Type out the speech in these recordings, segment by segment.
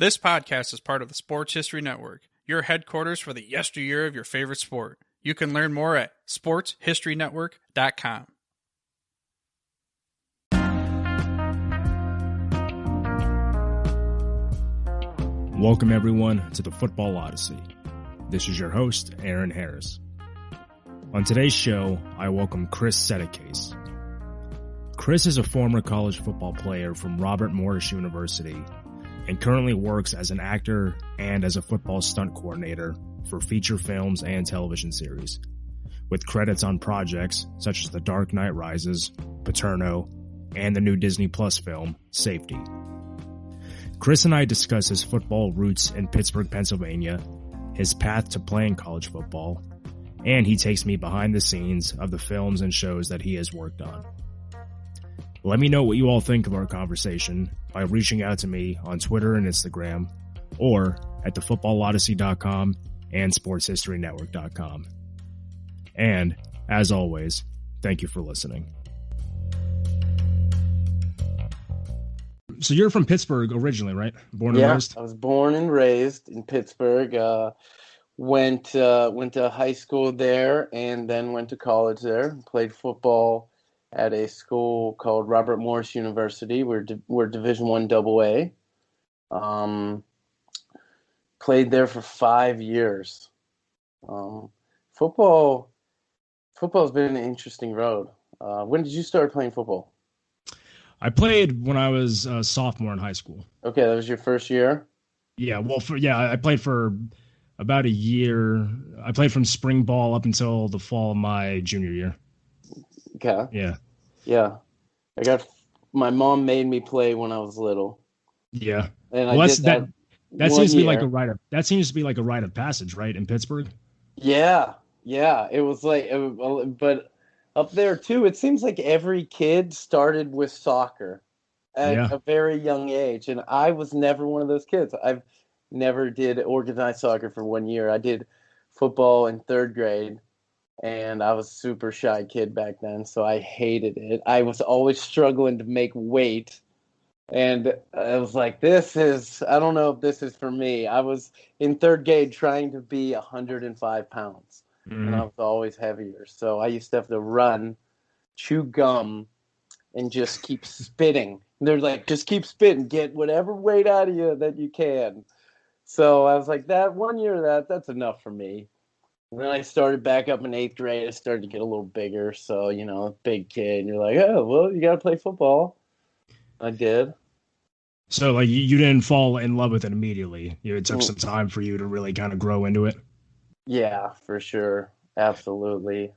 This podcast is part of the Sports History Network, your headquarters for the yesteryear of your favorite sport. You can learn more at sportshistorynetwork.com. Welcome, everyone, to the Football Odyssey. This is your host, Aaron Harris. On today's show, I welcome Chris Setticase. Chris is a former college football player from Robert Morris University and currently works as an actor and as a football stunt coordinator for feature films and television series, with credits on projects such as The Dark Knight Rises, Paterno, and the new Disney Plus film, Safety. Chris and I discuss his football roots in Pittsburgh, Pennsylvania, his path to playing college football, and he takes me behind the scenes of the films and shows that he has worked on. Let me know what you all think of our conversation by reaching out to me on Twitter and Instagram, or at thefootballodyssey.com and sportshistorynetwork.com. And, as always, thank you for listening. So you're from Pittsburgh originally, right? Born and raised? I was born and raised in Pittsburgh. Went to high school there and then went to college there. Played football at a school called Robert Morris University. We're Division I AA. Played there for 5 years. Football's been an interesting road. When did you start playing football? I played when I was a sophomore in high school. Okay, that was your first year? Yeah, I played for about a year. I played from spring ball up until the fall of my junior year. Okay. Yeah. My mom made me play when I was little. Yeah. And that seems to be like a rite of passage, right, in Pittsburgh? Yeah. It was but up there too, it seems like every kid started with soccer at a very young age, and I was never one of those kids. I've never did organized soccer for 1 year. I did football in third grade, and I was a super shy kid back then, so I hated it. I was always struggling to make weight, and I was like, I don't know if this is for me. I was in third grade trying to be 105 pounds, and I was always heavier. So I used to have to run, chew gum, and just keep spitting. They're like, just keep spitting, get whatever weight out of you that you can. So I was like, that 1 year, that's enough for me. And then I started back up in eighth grade. I started to get a little bigger. So, big kid. And you're like, oh, well, you got to play football. I did. So, you didn't fall in love with it immediately. It took some time for you to really kind of grow into it. Yeah, for sure. Absolutely.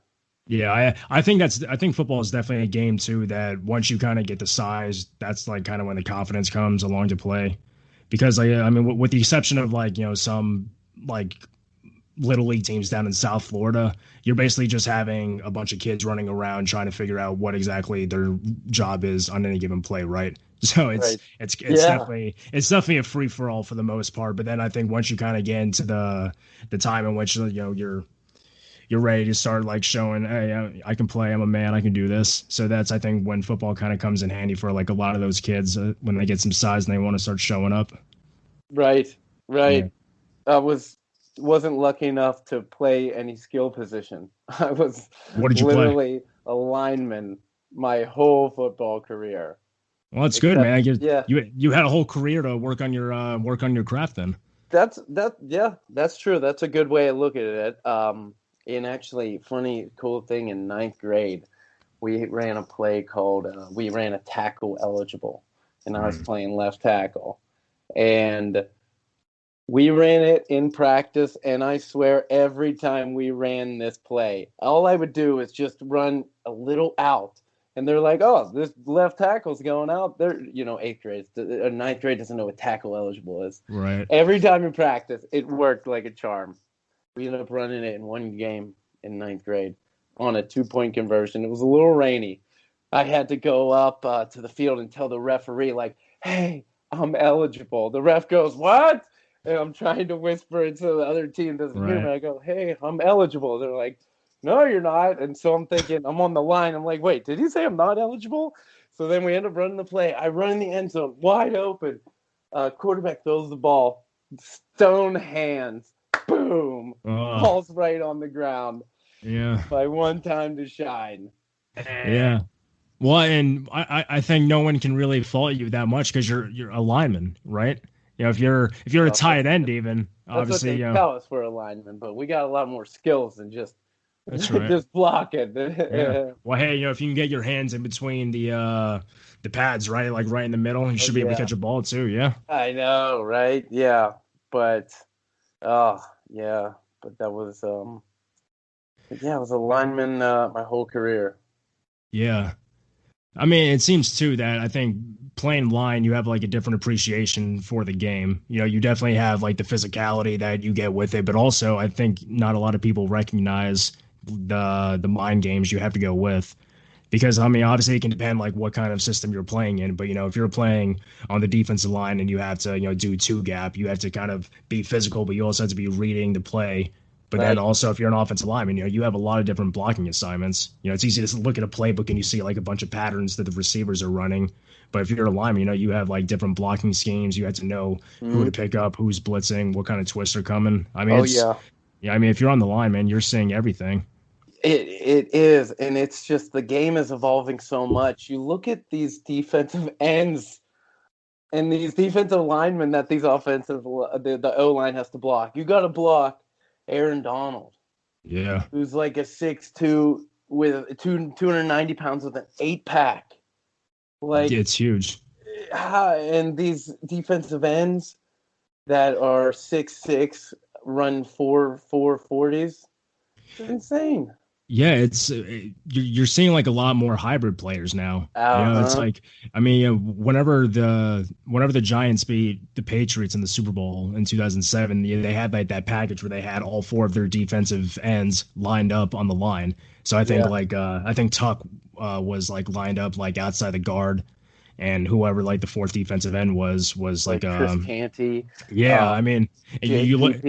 Yeah, I think football is definitely a game, too, that once you kind of get the size, that's kind of when the confidence comes along to play. Because, with the exception of, some, little league teams down in South Florida, you're basically just having a bunch of kids running around trying to figure out what exactly their job is on any given play, right? So it's definitely a free for all for the most part. But then I think once you kind of get into the time in which you're ready to start showing, hey, I can play, I'm a man, I can do this. So that's, I think, when football kind of comes in handy for a lot of those kids when they get some size and they want to start showing up. Right. Yeah. I wasn't lucky enough to play any skill position. I was literally a lineman my whole football career. Well, that's good, man. You had a whole career to work on your craft then. That's true. That's a good way of looking at it. And actually, cool thing, in ninth grade, we ran a play called we ran a tackle eligible, and I was playing left tackle, and we ran it in practice, and I swear every time we ran this play, all I would do is just run a little out. And they're like, oh, this left tackle's going out. They're, eighth grade. Ninth grade doesn't know what tackle eligible is. Right. Every time in practice, it worked like a charm. We ended up running it in one game in ninth grade on a 2-point conversion. It was a little rainy. I had to go up to the field and tell the referee, hey, I'm eligible. The ref goes, what? And I'm trying to whisper it so the other team doesn't hear me. I go, hey, I'm eligible. They're like, no, you're not. And so I'm thinking, I'm on the line. I'm like, wait, did he say I'm not eligible? So then we end up running the play. I run in the end zone wide open. Quarterback throws the ball, stone hands, boom, falls right on the ground. Yeah. My one time to shine. Yeah. Well, and I think no one can really fault you that much because you're a lineman, right? If you're a tight end, even that's obviously, what they tell us we're a lineman, but we got a lot more skills than just that's right. just block it. Yeah. Well, hey, if you can get your hands in between the pads, right, like right in the middle, you should be able to catch a ball too. Yeah. I know, right? Yeah, but yeah, but that was I was a lineman my whole career. Yeah. I mean, it seems too that I think playing line, you have like a different appreciation for the game. You definitely have like the physicality that you get with it, but also I think not a lot of people recognize the mind games you have to go with. Because I mean, obviously, it can depend like what kind of system you're playing in. But if you're playing on the defensive line and you have to do two gap, you have to kind of be physical, but you also have to be reading the play. But then also, if you're an offensive lineman, you have a lot of different blocking assignments. It's easy to look at a playbook and you see like a bunch of patterns that the receivers are running. But if you're a lineman, you have like different blocking schemes. You have to know who to pick up, who's blitzing, what kind of twists are coming. I mean, I mean, if you're on the line, man, you're seeing everything. It is, and it's just the game is evolving so much. You look at these defensive ends and these defensive linemen that these the O line has to block. You got to block Aaron Donald, who's like a 6'2" with 290 pounds with an 8-pack. Like it's huge. And these defensive ends that are 6'6", run 4.40s. It's insane. Yeah, it's you're seeing like a lot more hybrid players now. It's like I mean, whenever the Giants beat the Patriots in the Super Bowl in 2007, they had like that package where they had all four of their defensive ends lined up on the line. So I think I think Tuck was like lined up like outside the guard, and whoever like the fourth defensive end was like Chris Canty. Yeah, I mean, you look.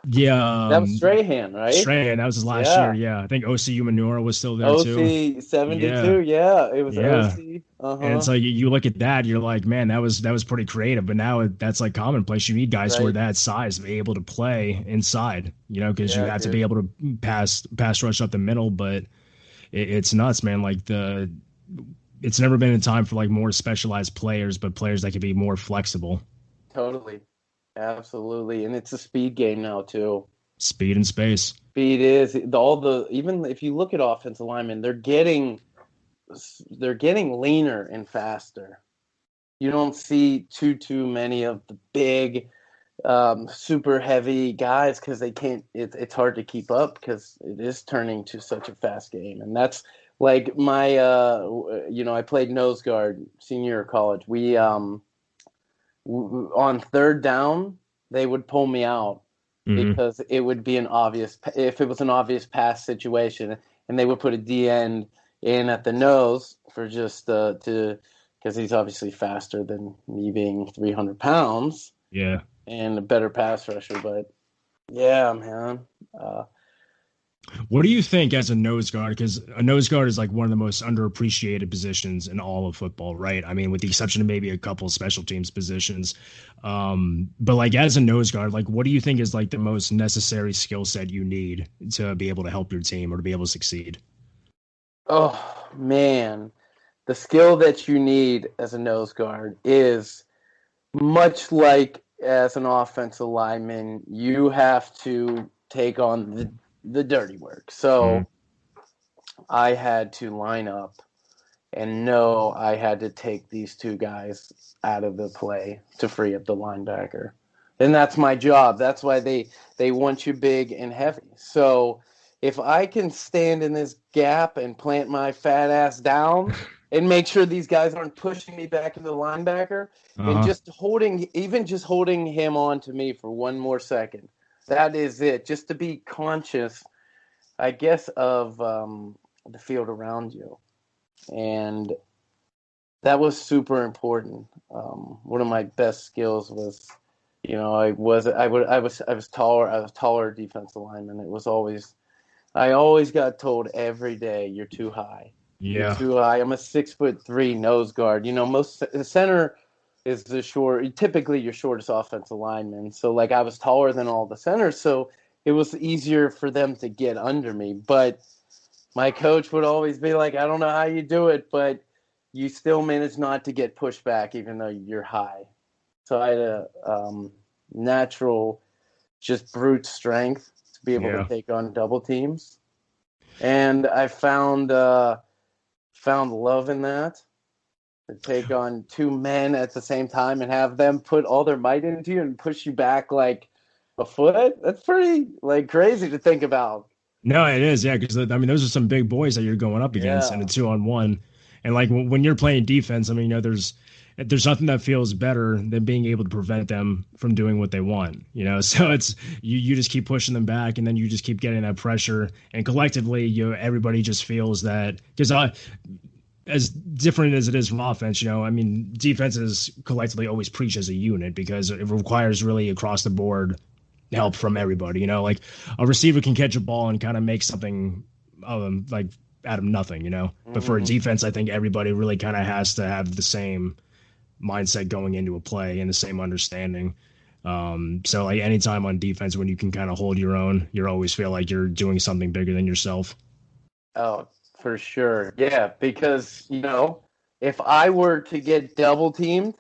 Yeah, that was Strahan, right? Strahan, that was his last year. Yeah, I think OC Umanura was still there too. OC 72, yeah, it was OC. And it's like you look at that, you're like, man, that was pretty creative. But now that's like commonplace. You need guys who are that size to be able to play inside, because you have to be able to pass rush up the middle. But it's nuts, man. Like it's never been a time for like more specialized players, but players that can be more flexible. Totally. Absolutely, and it's a speed game now too. Speed and space. Speed is even if you look at offensive linemen, they're getting leaner and faster. You don't see too many of the big, super heavy guys because they can't. It's hard to keep up because it is turning to such a fast game, and that's like my I played nose guard senior year of college. We on third down, they would pull me out because it would be if it was an obvious pass situation, and they would put a D end in at the nose for just because he's obviously faster than me being 300 pounds. Yeah. And a better pass rusher. But yeah, man. What do you think as a nose guard? Because a nose guard is like one of the most underappreciated positions in all of football, right? I mean, with the exception of maybe a couple special teams positions. But like as a nose guard, like what do you think is like the most necessary skill set you need to be able to help your team or to be able to succeed? Oh, man. The skill that you need as a nose guard is much like as an offensive lineman, you have to take on the dirty work. So I had to line up and know I had to take these two guys out of the play to free up the linebacker. And that's my job. That's why they want you big and heavy. So if I can stand in this gap and plant my fat ass down and make sure these guys aren't pushing me back into the linebacker and just holding him on to me for one more second. That is it. Just to be conscious, I guess, of the field around you. And that was super important. One of my best skills was, I was taller. I was taller defensive lineman. I always got told every day, "You're too high. Yeah. You're too high." I'm a 6'3" nose guard. Most center is typically your shortest offensive lineman. So like I was taller than all the centers, so it was easier for them to get under me. But my coach would always be like, I don't know how you do it, but you still manage not to get pushed back even though you're high. So I had a natural, just brute strength to be able to take on double teams. And I found love in that. To take on two men at the same time and have them put all their might into you and push you back like a foot. That's pretty like crazy to think about. No, it is, yeah, because I mean those are some big boys that you're going up against in a 2-on-1, and like when you're playing defense, I mean, there's nothing that feels better than being able to prevent them from doing what they want, So it's you just keep pushing them back, and then you just keep getting that pressure, and collectively, everybody just feels that because as different as it is from offense, I mean, defenses collectively always preach as a unit because it requires really across the board help from everybody. Like a receiver can catch a ball and kind of make something like out of nothing, But for a defense, I think everybody really kind of has to have the same mindset going into a play and the same understanding. So like anytime on defense, when you can kind of hold your own, you always feel like you're doing something bigger than yourself. Oh, for sure. Yeah, because, if I were to get double teamed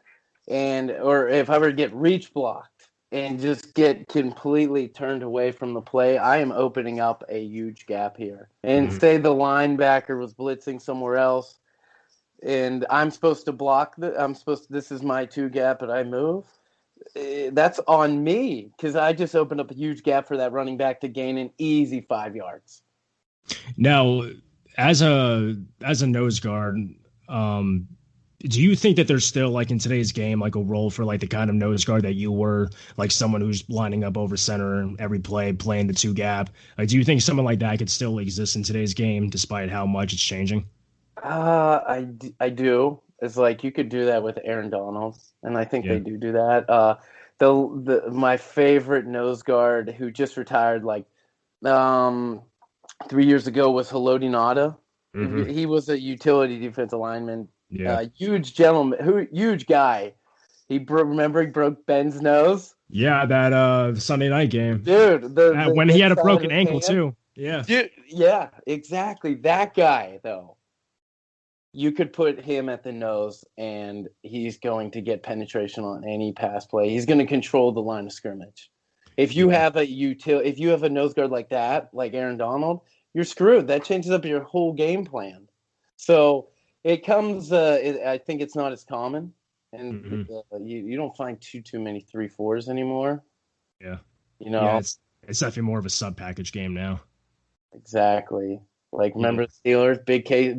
or if I were to get reach blocked and just get completely turned away from the play, I am opening up a huge gap here. And say the linebacker was blitzing somewhere else and I'm supposed to block this is my 2 gap, but I move. That's on me because I just opened up a huge gap for that running back to gain an easy 5 yards. Now, as a nose guard, do you think that there's still like in today's game like a role for like the kind of nose guard that you were, like someone who's lining up over center every play, playing the 2 gap? Like, do you think someone like that could still exist in today's game despite how much it's changing? I do. It's like you could do that with Aaron Donald, and I think they do that. My favorite nose guard who just retired 3 years ago was Haloti Ngata. Mm-hmm. He was a utility defensive lineman. Huge gentleman, huge guy. He broke Ben's nose. Yeah, that Sunday night game, dude. When he had a broken ankle too. Yeah, dude, yeah, exactly. That guy though, you could put him at the nose, and he's going to get penetration on any pass play. He's going to control the line of scrimmage. If you have if you have a nose guard like that, like Aaron Donald, you're screwed. That changes up your whole game plan. So it comes. I think it's not as common, and you don't find too many 3-4s anymore. Yeah, it's definitely more of a sub package game now. Exactly. Like remember the Steelers,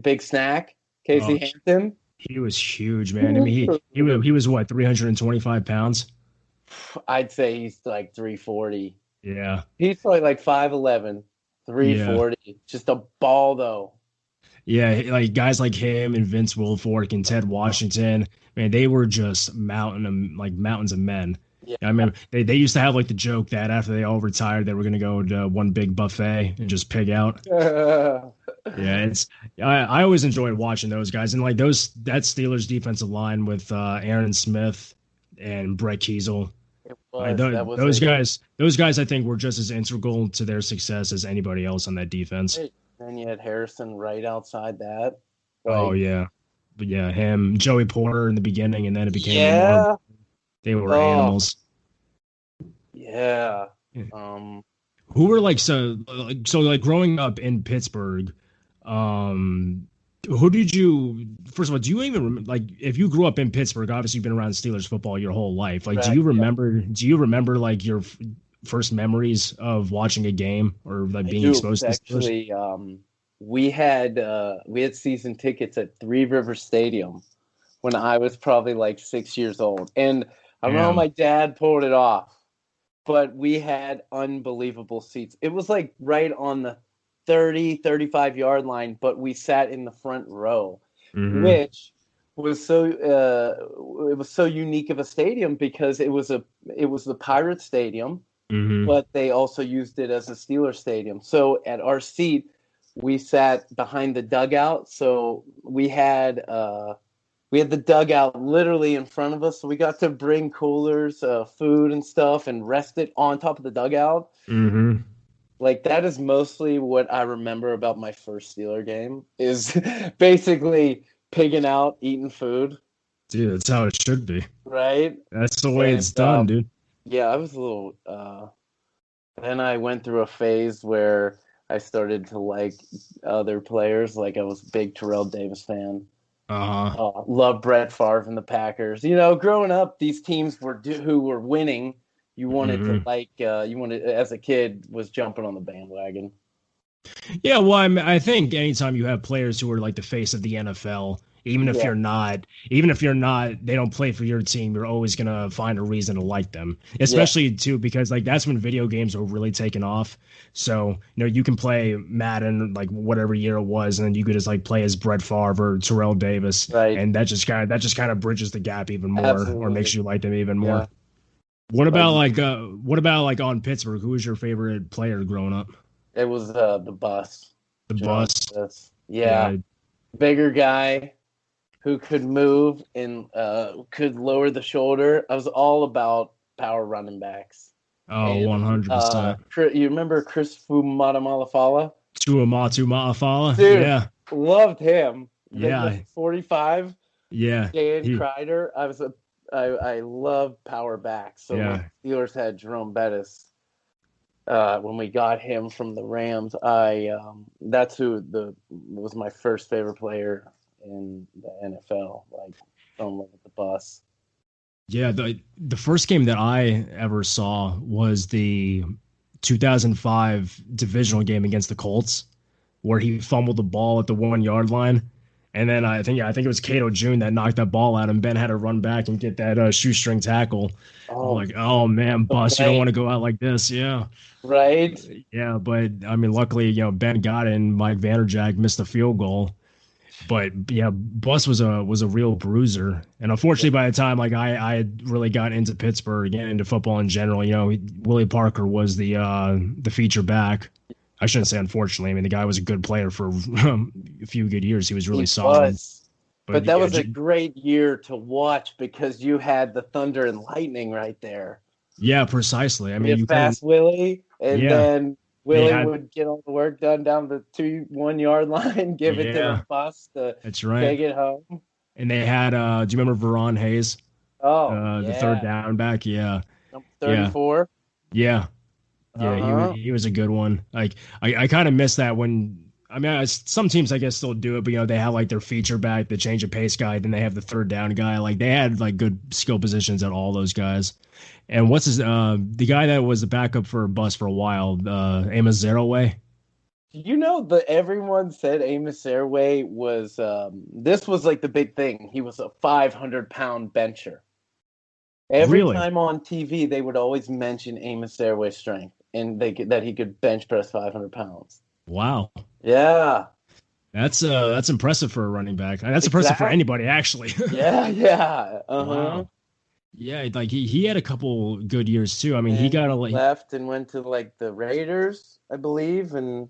big snack, Casey Hampton. He was huge, man. I mean, he was what, 325 pounds. I'd say he's like 340. Yeah. He's probably like 5'11", 340. Yeah. Just a ball, though. Yeah, like guys like him and Vince Wilfork and Ted Washington, man, they were just mountains of men. Yeah. I remember they used to have like the joke that after they all retired, they were going to go to one big buffet and just pig out. Yeah, I always enjoyed watching those guys, and like that Steelers defensive line with Aaron Smith and Brett Kiesel. Those guys I think were just as integral to their success as anybody else on that defense. And you had Harrison right outside that. Oh yeah, but yeah, him, Joey Porter in the beginning, and then it became more, they were animals. Yeah. Who were so growing up in Pittsburgh? Who did you? First of all, do you even remember? Like, if you grew up in Pittsburgh, obviously you've been around Steelers football your whole life. Like, do you remember? Yeah. Do you remember like your first memories of watching a game or like being exposed to Steelers? Actually, we had season tickets at Three River Stadium when I was probably like 6 years old, and I don't know how my dad pulled it off, but we had unbelievable seats. It was like right on the 35 yard line, but we sat in the front row, which was it was so unique of a stadium because it was the Pirates Stadium, but they also used it as a Steelers stadium. So at our seat, we sat behind the dugout. So we had we had the dugout literally in front of us, so we got to bring coolers, food and stuff, and rest it on top of the dugout. Mm-hmm. Like, that is mostly what I remember about my first Steeler game, is basically pigging out, eating food. Dude, that's how it should be. Right? That's the way And it's done, dude. yeah, I was a little then I went through a phase where I started to like other players. Like, I was a big Terrell Davis fan. Uh-huh. Love Brett Favre and the Packers. Growing up, these teams who were winning. You wanted to as a kid, was jumping on the bandwagon. Yeah, well, I think anytime you have players who are like the face of the NFL, even if you're not, they don't play for your team, you're always gonna find a reason to like them. Especially too, because like that's when video games are really taking off. So, you can play Madden like whatever year it was, and then you could just like play as Brett Favre or Terrell Davis. Right. And that just kind of bridges the gap even more, or makes you like them even more. Yeah. What about like on Pittsburgh? Who was your favorite player growing up? It was the bus. The bus. Yeah. Bigger guy who could move and could lower the shoulder. I was all about power running backs. Oh, 100%. You remember Chris Fumatamala? Tuamatu Ma'afala? Dude, yeah. Loved him. Yeah. 45. Yeah. Dan Kreider. I love power backs. So when Steelers had Jerome Bettis, when we got him from the Rams, that's who was my first favorite player in the NFL. Like, don't look at the bus. Yeah, the first game that I ever saw was the 2005 divisional game against the Colts, where he fumbled the ball at the 1-yard line. And then I think it was Cato June that knocked that ball out, and Ben had to run back and get that shoestring tackle. I'm like, oh man, Bus, you don't want to go out like this, yeah. Right. Yeah, but I mean, luckily, Ben got it, and Mike Vanderjagt missed the field goal. But yeah, Bus was a real bruiser, and unfortunately, by the time like I had really gotten into Pittsburgh and into football in general, Willie Parker was the feature back. I shouldn't say unfortunately. I mean, the guy was a good player for a few good years. He was really solid. But that was a great year to watch because you had the thunder and lightning right there. Yeah, precisely. I mean, you fast Willie, and then Willie would get all the work done down the 1-yard line, give it to the Bus to take it home. And they had, do you remember Veron Hayes? Oh, the third down back. Yeah. 34. Yeah. Yeah, he was a good one. Like I kind of miss that when some teams I guess still do it, but they have like their feature back, the change of pace guy, then they have the third down guy. Like they had like good skill positions at all those guys. And what's his the guy that was the backup for Bus for a while, Amos Zeraway? Everyone said Amos Zeraway was this was like the big thing. He was a 500-pound bencher. Every time on TV, they would always mention Amos Zeraway's strength and that he could bench press 500 pounds. Wow. Yeah. That's impressive for a running back. That's impressive for anybody, actually. Yeah. Wow. Yeah, like he had a couple good years too. I mean, he got left and went to like the Raiders, I believe, and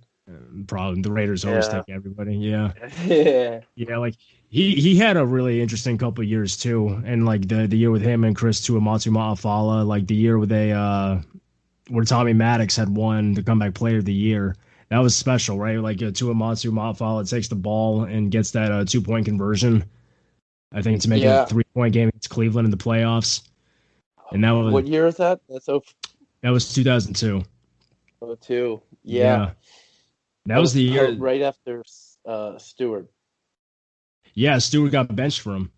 probably the Raiders always take everybody. Yeah. Yeah. Like he had a really interesting couple of years too, and like the year with him and Chris Tuamatu Ma'afala, like the year where Tommy Maddox had won the comeback player of the year. That was special, right? Like Tuamatu Ma'afala takes the ball and gets that 2-point conversion. I think to make it a 3-point game against Cleveland in the playoffs. And that was what year is that? That was 2002. 2002. Yeah. That was the year right after Stewart. Yeah, Stewart got benched for him.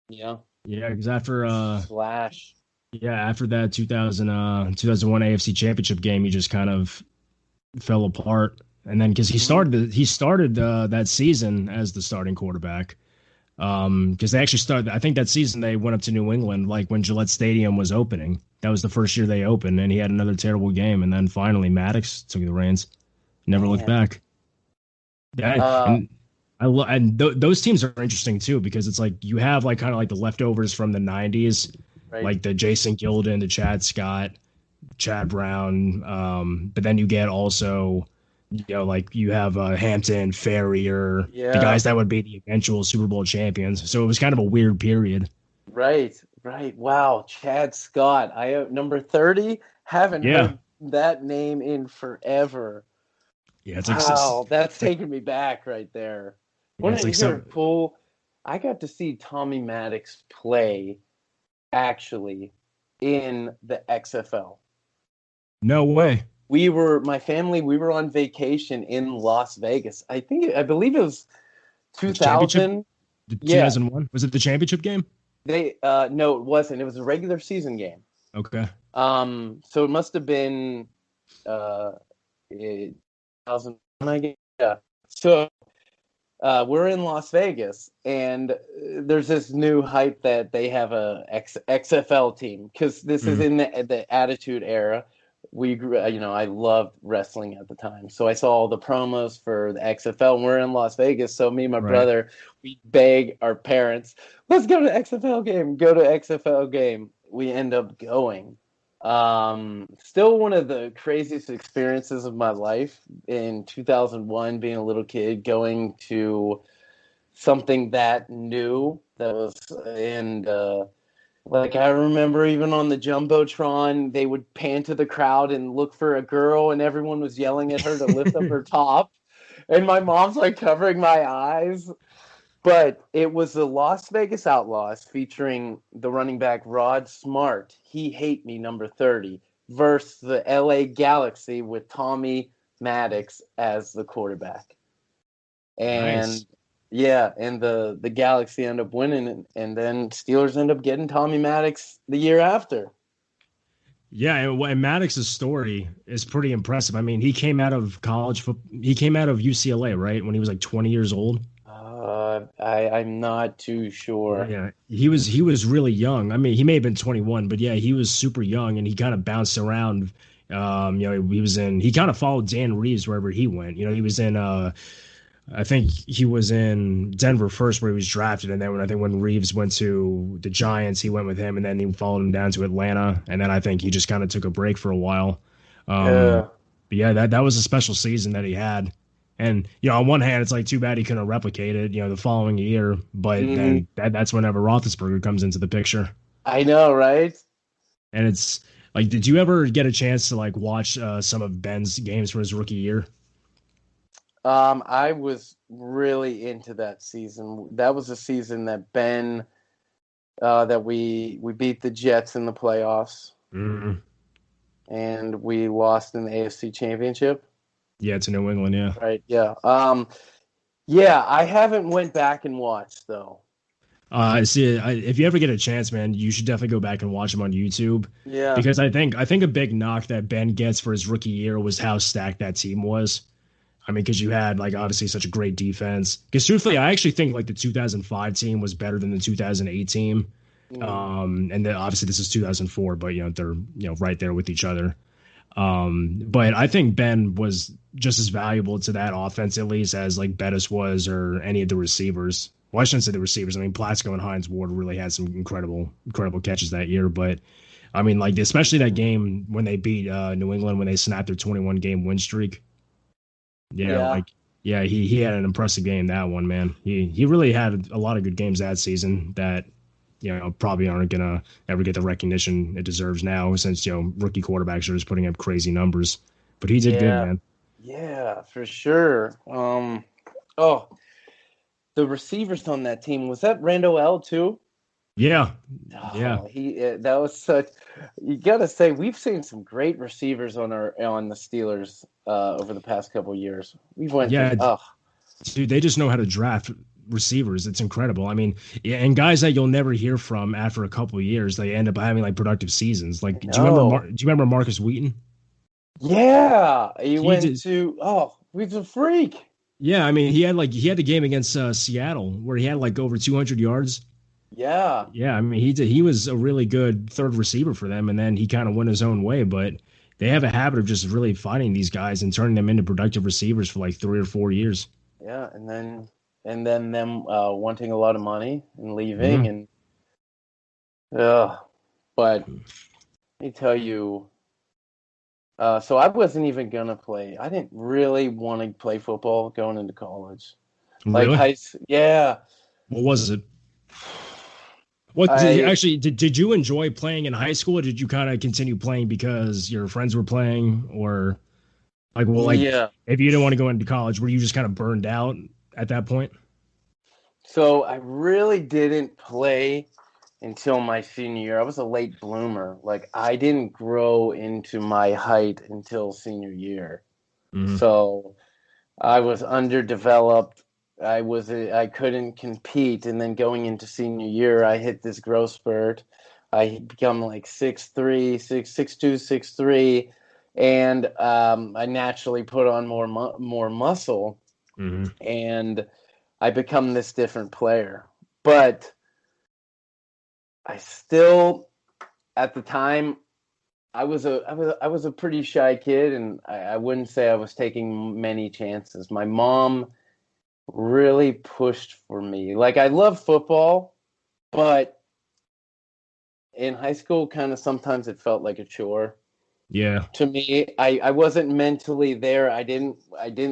Yeah. Yeah, because after Slash. Yeah, after that 2001 AFC Championship game, he just kind of fell apart. And then because he started that season as the starting quarterback. Because they actually started, I think that season they went up to New England, like when Gillette Stadium was opening. That was the first year they opened, and he had another terrible game. And then finally Maddox took the reins, never looked back. Yeah, those teams are interesting too, because it's like you have like kind of like the leftovers from the 90s, like the Jason Gilden, the Chad Scott, Chad Brown, but then you get also like you have Hampton, Farrier, the Yeah. guys that would be the eventual Super Bowl champions. So it was kind of a weird period. Right. Right. Wow. Chad Scott. Number 30. Haven't Yeah. heard that name in forever. Yeah. Wow. That's It's like, taking me back right there. yeah, Want it's to like hear a some, cool? I got to see Tommy Maddox play actually in the XFL. no way. My family, we were on vacation in Las Vegas. I believe it was The championship, 2000. the Yeah, 2001, was it the championship game? no, it wasn't. It was a regular season game. Okay. So it must have been uh 2001, I guess. Yeah. So we're in Las Vegas, and there's this new hype that they have a XFL team because this is Mhm. in the Attitude Era. We grew, I loved wrestling at the time, so I saw all the promos for the XFL. And we're in Las Vegas, so me and my Right. brother, we beg our parents, let's go to XFL game. Go to XFL game. We end up going. Still one of the craziest experiences of my life in 2001, being a little kid, going to something that new that was, and like I remember even on the Jumbotron, they would pan to the crowd and look for a girl, and everyone was yelling at her to lift up her top. And my mom's like covering my eyes. But it was the Las Vegas Outlaws featuring the running back Rod Smart. He hate me number 30 versus the LA Galaxy with Tommy Maddox as the quarterback. And Nice. yeah, and the Galaxy end up winning, and then Steelers end up getting Tommy Maddox the year after. Yeah, and Maddox's story is pretty impressive. I mean, he came out of college he came out of UCLA, right, when he was like 20 years old. I'm not too sure. Yeah, he was really young. I mean, he may have been 21, but yeah, he was super young, and he kind of bounced around. He kind of followed Dan Reeves wherever he went. He was in I think he was in Denver first, where he was drafted, and then when Reeves went to the Giants, he went with him, and then he followed him down to Atlanta, and then I think he just kind of took a break for a while. Um, Uh, but yeah, that was a special season that he had, and on one hand, it's like too bad he couldn't replicate it, the following year, but mhm. then that's whenever Roethlisberger comes into the picture, I know, right? and it's like, did you ever get a chance to like watch some of Ben's games for his rookie year? I was really into that season. That was a season that that we beat the Jets in the playoffs, Mm, and we lost in the AFC Championship. yeah, to New England, yeah. Right? Yeah. Yeah. I haven't went back and watched though. If you ever get a chance, man, you should definitely go back and watch him on YouTube Yeah. because I think a big knock that Ben gets for his rookie year was how stacked that team was. I mean, because you had like obviously such a great defense. Because truthfully, I actually think like the 2005 team was better than the 2008 team. Mm. And then obviously this is 2004, but they're right there with each other. But I think Ben was just as valuable to that offense at least as like Bettis was or any of the receivers. Well, I shouldn't say the receivers. I mean, Plaxico and Hines Ward really had some incredible catches that year. But I mean, like especially that game when they beat New England when they snapped their 21 game win streak. Yeah, Yeah. like yeah, he had an impressive game that one, man. He really had a lot of good games that season that probably aren't gonna ever get the recognition it deserves now since rookie quarterbacks are just putting up crazy numbers. But he did good, Yeah. man. Yeah. For sure. Oh, the receivers on that team, was that Randall L too? Yeah, yeah, Oh, that was such. You gotta say we've seen some great receivers on the Steelers over the past couple of years. We've went through. yeah, Oh, dude. They just know how to draft receivers. It's incredible. I mean, yeah, and guys that you'll never hear from after a couple of years, they end up having like productive seasons. I Like, know. Do you remember Marcus Wheaton? Yeah, he He went did. to. Oh, he's a freak. Yeah, I mean, he had the game against Seattle where he had like over 200 yards. Yeah, Yeah, I mean, he was a really good third receiver for them, and then he kind of went his own way. But they have a habit of just really finding these guys and turning them into productive receivers for like 3 or 4 years. yeah, and then them wanting a lot of money and leaving, Hmm. and but let me tell you, So I wasn't even gonna play. I didn't really want to play football going into college. Like Really? yeah. What was it? What did I actually did you enjoy playing in high school, or did you kind of continue playing because your friends were playing, or like yeah. if you didn't want to go into college, were you just kind of burned out at that point? So I really didn't play until my senior year. I was a late bloomer. Like I didn't grow into my height until senior year. Hmm. So I was underdeveloped. I couldn't compete, and then going into senior year, I hit this growth spurt. I become like 6'3", 6'2", 6'3", and I naturally put on more muscle, Hmm. and I become this different player. But I still, at the time, I was a pretty shy kid, and I wouldn't say I was taking many chances. My mom really pushed for me. Like I love football, but in high school, kind of sometimes it felt like a chore Yeah. to me. I wasn't mentally there. I didn't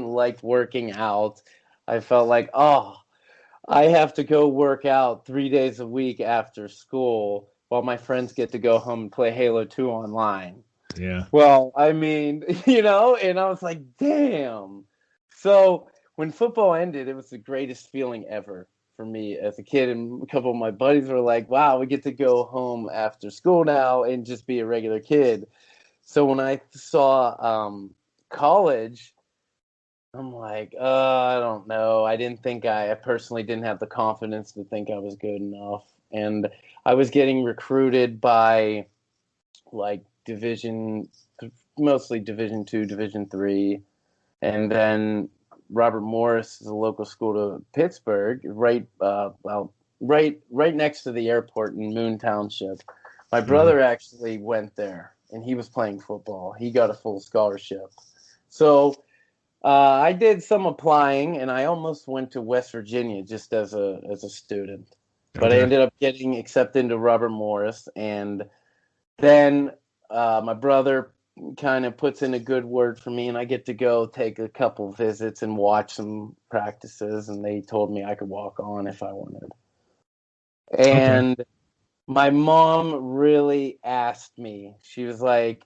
like working out. I felt like, oh, I have to go work out 3 days a week after school while my friends get to go home and play Halo 2 online. Yeah. Well, I mean, and I was like, damn. So when football ended, it was the greatest feeling ever for me as a kid. And a couple of my buddies were like, wow, we get to go home after school now and just be a regular kid. So when I saw college, I'm like, I don't know. I personally didn't have the confidence to think I was good enough. And I was getting recruited by like mostly Division 2, Division 3, and then Robert Morris is a local school to Pittsburgh, right next to the airport in Moon Township. My Hmm. brother actually went there, and he was playing football. He got a full scholarship, so I did some applying, and I almost went to West Virginia just as a student, but I Okay. ended up getting accepted into Robert Morris, and then my brother kind of puts in a good word for me, and I get to go take a couple visits and watch some practices. And they told me I could walk on if I wanted. Okay. And my mom really asked me. She was like,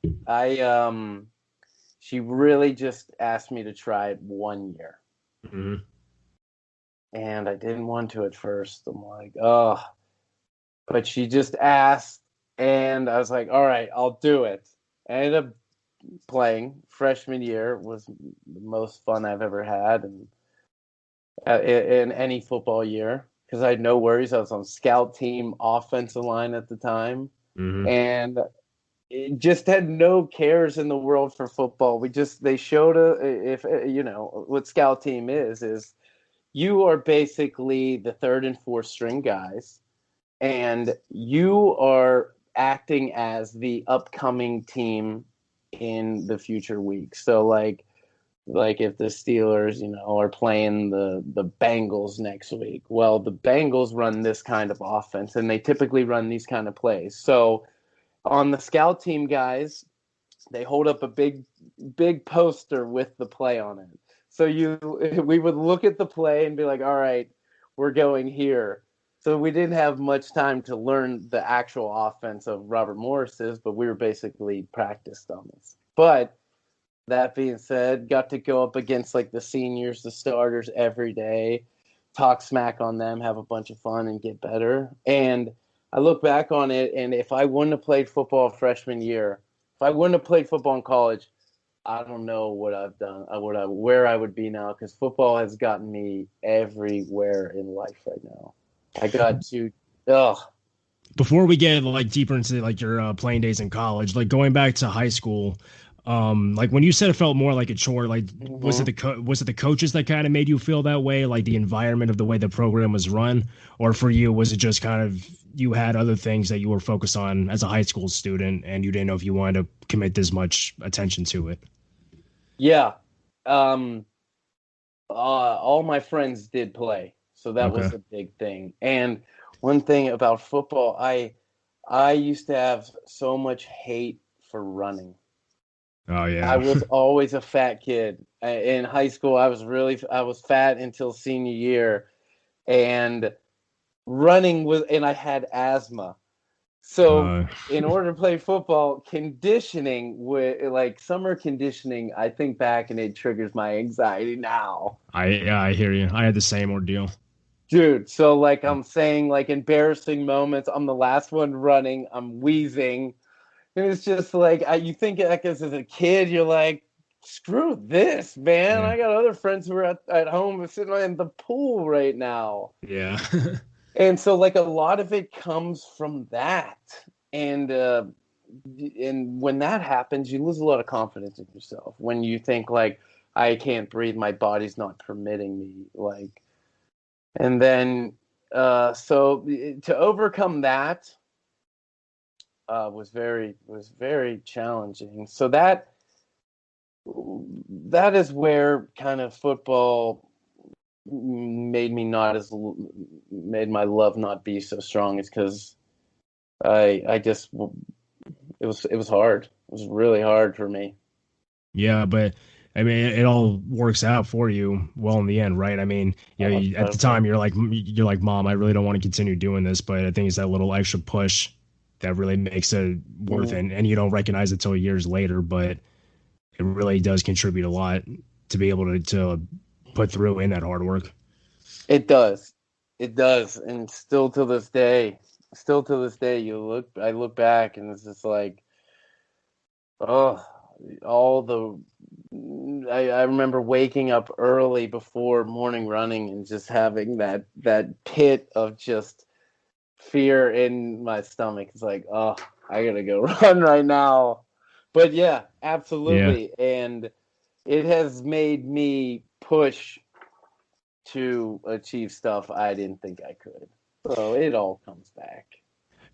she really just asked me to try it 1 year, Hmm. and I didn't want to at first. I'm like, oh, but she just asked, and I was like, all right, I'll do it. I ended up playing. Freshman year was the most fun I've ever had, and in any football year because I had no worries. I was on scout team, offensive line at the time, Hmm. and it just had no cares in the world for football. They showed if what scout team is you are basically the third and fourth string guys, and you are acting as the upcoming team in the future weeks. So like if the Steelers, are playing the Bengals next week. Well, the Bengals run this kind of offense and they typically run these kind of plays. So on the scout team guys, they hold up a big poster with the play on it. So we would look at the play and be like, "All right, we're going here." So we didn't have much time to learn the actual offense of Robert Morris's, but we were basically practice dummies. But that being said, got to go up against like the seniors, the starters every day, talk smack on them, have a bunch of fun, and get better. And I look back on it, and if I wouldn't have played football freshman year, if I wouldn't have played football in college, I don't know what I've done, where I would be now, because football has gotten me everywhere in life right now. I got to, ugh. Before we get like deeper into like your playing days in college, like going back to high school, like when you said it felt more like a chore, like Mhm. was it the coaches that kind of made you feel that way, like the environment of the way the program was run, or for you was it just kind of you had other things that you were focused on as a high school student and you didn't know if you wanted to commit this much attention to it? Yeah. Um, all my friends did play, so that Okay. was a big thing. And one thing about football, I used to have so much hate for running. Oh I yeah. was always a fat kid. In high school, I was fat until senior year, and and I had asthma. So Uh, in order to play football, like summer conditioning, I think back and it triggers my anxiety now. I hear you. I had the same ordeal. Dude, so like I'm saying, like embarrassing moments, I'm the last one running, I'm wheezing. And it's just like you think, like, as a kid, you're like, screw this, man. Yeah. I got other friends who are at home sitting in the pool right now. Yeah. And so like a lot of it comes from that. And and when that happens, you lose a lot of confidence in yourself. When you think like, I can't breathe, my body's not permitting me, like. And then so to overcome that was very challenging. So that is where kind of football made my love not be so strong. It's because I just it was hard. It was really hard for me. Yeah, but I mean, it all works out for you well in the end, right? I mean, at the Totally. time you're like, Mom, I really don't want to continue doing this, but I think it's that little extra push that really makes it worth it, Mhm. and you don't recognize it till years later, but it really does contribute a lot to be able to put through in that hard work. It does. It does. And still to this day, I look back and it's just like, oh, all the. I remember waking up early before morning running and just having that pit of just fear in my stomach. It's like, oh, I gotta go run right now. But yeah, Yeah. absolutely. And it has made me push to achieve stuff I didn't think I could. So it all comes back.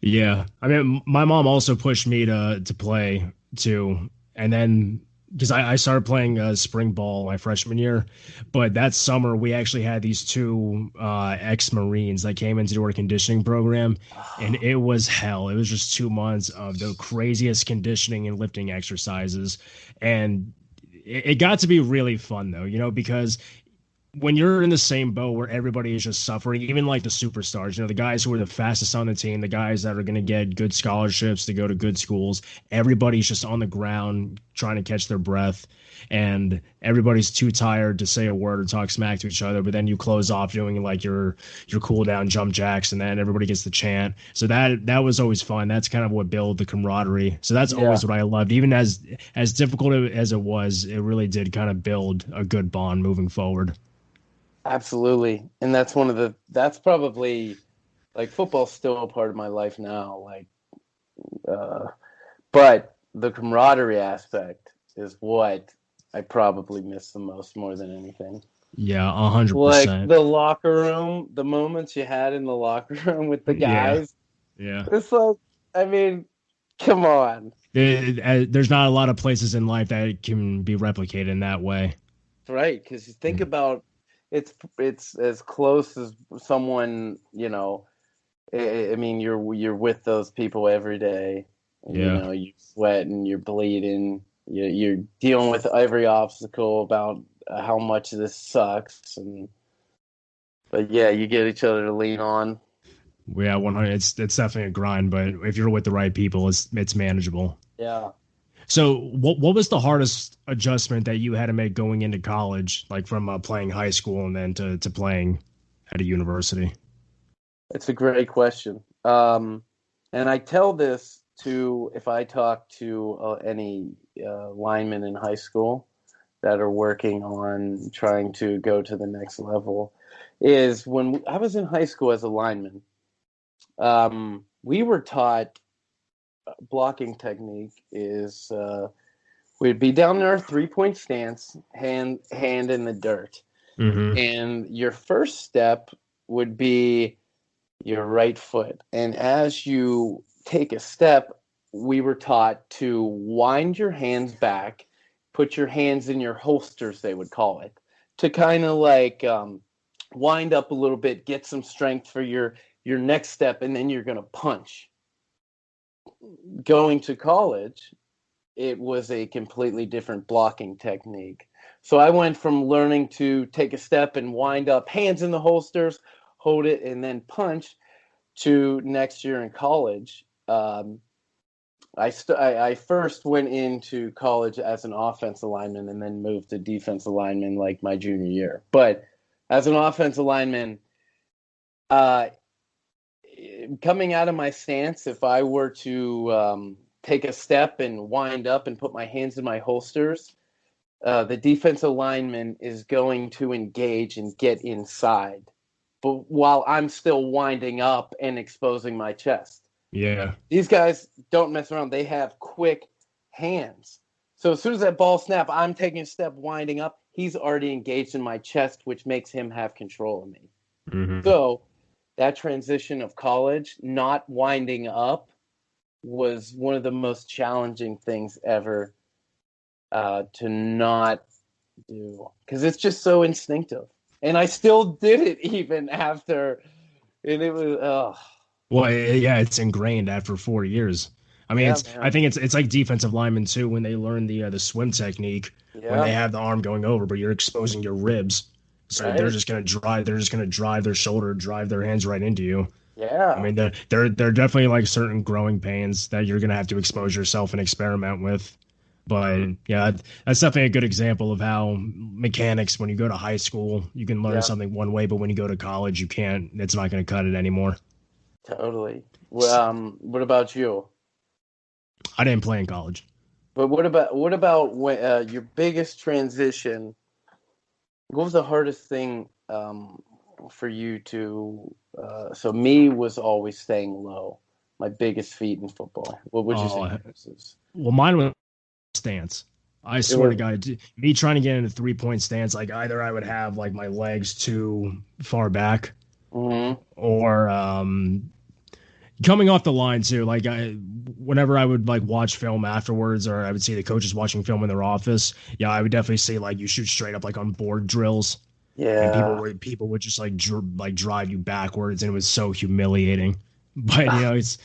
Yeah, I mean, my mom also pushed me to play too, and then because I started playing spring ball my freshman year, but that summer we actually had these two ex-Marines that came into our conditioning program, and it was hell. It was just 2 months of the craziest conditioning and lifting exercises, and it got to be really fun though, because when you're in the same boat where everybody is just suffering, even like the superstars, the guys who are the fastest on the team, the guys that are going to get good scholarships to go to good schools, everybody's just on the ground trying to catch their breath, and everybody's too tired to say a word or talk smack to each other. But then you close off doing like your cool down jump jacks, and then everybody gets the chant. So that was always fun. That's kind of what built the camaraderie. So that's Yeah, always what I loved. Even as difficult as it was, it really did kind of build a good bond moving forward. absolutely. And that's probably like football's still a part of my life now. Like, uh, but the camaraderie aspect is what I probably miss the most more than anything. Yeah, a hundred Like percent. the locker room, the moments you had in the locker room with the Yeah, guys. yeah. It's like, I mean, come on. There's not a lot of places in life that can be replicated in that way. Right, because you think about it's as close as someone, I mean, you're with those people every day, and Yeah, you sweat and you're bleeding. You're dealing with every obstacle about how much this sucks, but yeah, you get each other to lean on. yeah, 100. It's definitely a grind, but if you're with the right people, it's manageable. Yeah, So, what was the hardest adjustment that you had to make going into college, like from playing high school and then to playing at a university? it's a great question. And I tell this to if I talk to any linemen in high school that are working on trying to go to the next level, is when I was in high school as a lineman, we were taught blocking technique is we'd be down in our 3 point stance, hand in the dirt, Mm-hmm. and your first step would be your right foot, and as you take a step, we were taught to wind your hands back, put your hands in your holsters, they would call it, to kind of like wind up a little bit, get some strength for your next step, and then you're going to punch. Going to college, it was a completely different blocking technique. So I went from learning to take a step and wind up, hands in the holsters, hold it, and then punch, to next year in college. I first went into college as an offensive lineman and then moved to defensive lineman like my junior year. But as an offensive lineman, uh, coming out of my stance, if I were to take a step and wind up and put my hands in my holsters, the defensive lineman is going to engage and get inside, but while I'm still winding up and exposing my chest. Yeah. These guys don't mess around. They have quick hands. So as soon as that ball snap, I'm taking a step, winding up. He's already engaged in my chest, which makes him have control of me. Mm-hmm. So that transition of college, not winding up, was one of the most challenging things ever to not do, because it's just so instinctive. And I still did it even after, and it was, Well, yeah, it's ingrained after 4 years. I mean, I think it's like defensive linemen too, when they learn the swim technique, when they have the arm going over, but you're exposing your ribs, so Right. they're just gonna drive their shoulder, drive their hands right into you. Yeah. I mean, they're definitely like certain growing pains that you're gonna have to expose yourself and experiment with. But yeah, that's definitely a good example of how mechanics, when you go to high school, you can learn something one way, but when you go to college, you can't. It's not going to cut it anymore. Totally. What about you? I didn't play in college. But what about when, your biggest transition? What was the hardest thing for you to? So me was always staying low. My biggest feat in football. What would you say? Well, mine was stance. I swear to God, me trying to get in a 3-point stance, like either I would have like my legs too far back, or coming off the line too. Like whenever I would like watch film afterwards, or I would see the coaches watching film in their office. Yeah, I would definitely see like you shoot straight up like on board drills. Yeah, and people would just like drive you backwards, and it was so humiliating. But you know, it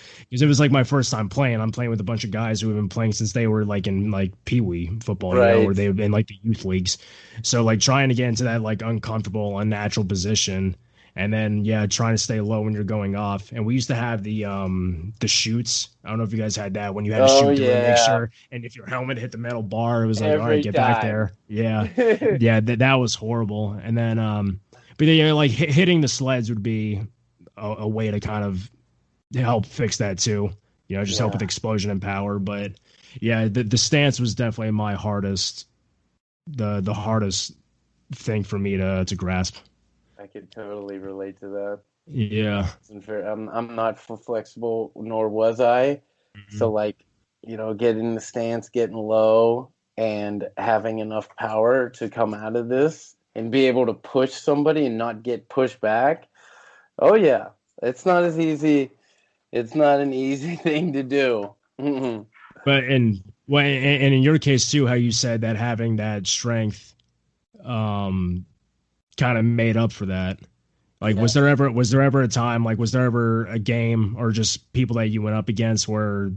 was like my first time playing. I'm playing with a bunch of guys who have been playing since they were like in like pee-wee football, right. You know, or they've been like the youth leagues. So like trying to get into that like uncomfortable, unnatural position, and then trying to stay low when you're going off. And we used to have the chutes. I don't know if you guys had that, when you had to shoot to make sure. And if your helmet hit the metal bar, it was like, all right, get back there. Yeah, yeah, that was horrible. And then but then, like hitting the sleds would be a way to kind of help fix that too, you know, just help with explosion and power. But yeah, the stance was definitely my hardest, the hardest thing for me to grasp. I could totally relate to that. Yeah, I'm not flexible, nor was I. So like, you know, getting in the stance, getting low, and having enough power to come out of this and be able to push somebody and not get pushed back. Oh yeah, it's not as easy. It's not an easy thing to do. But and in your case too, how you said that having that strength kind of made up for that. Like, was there ever a time, like, was there ever a game or just people that you went up against where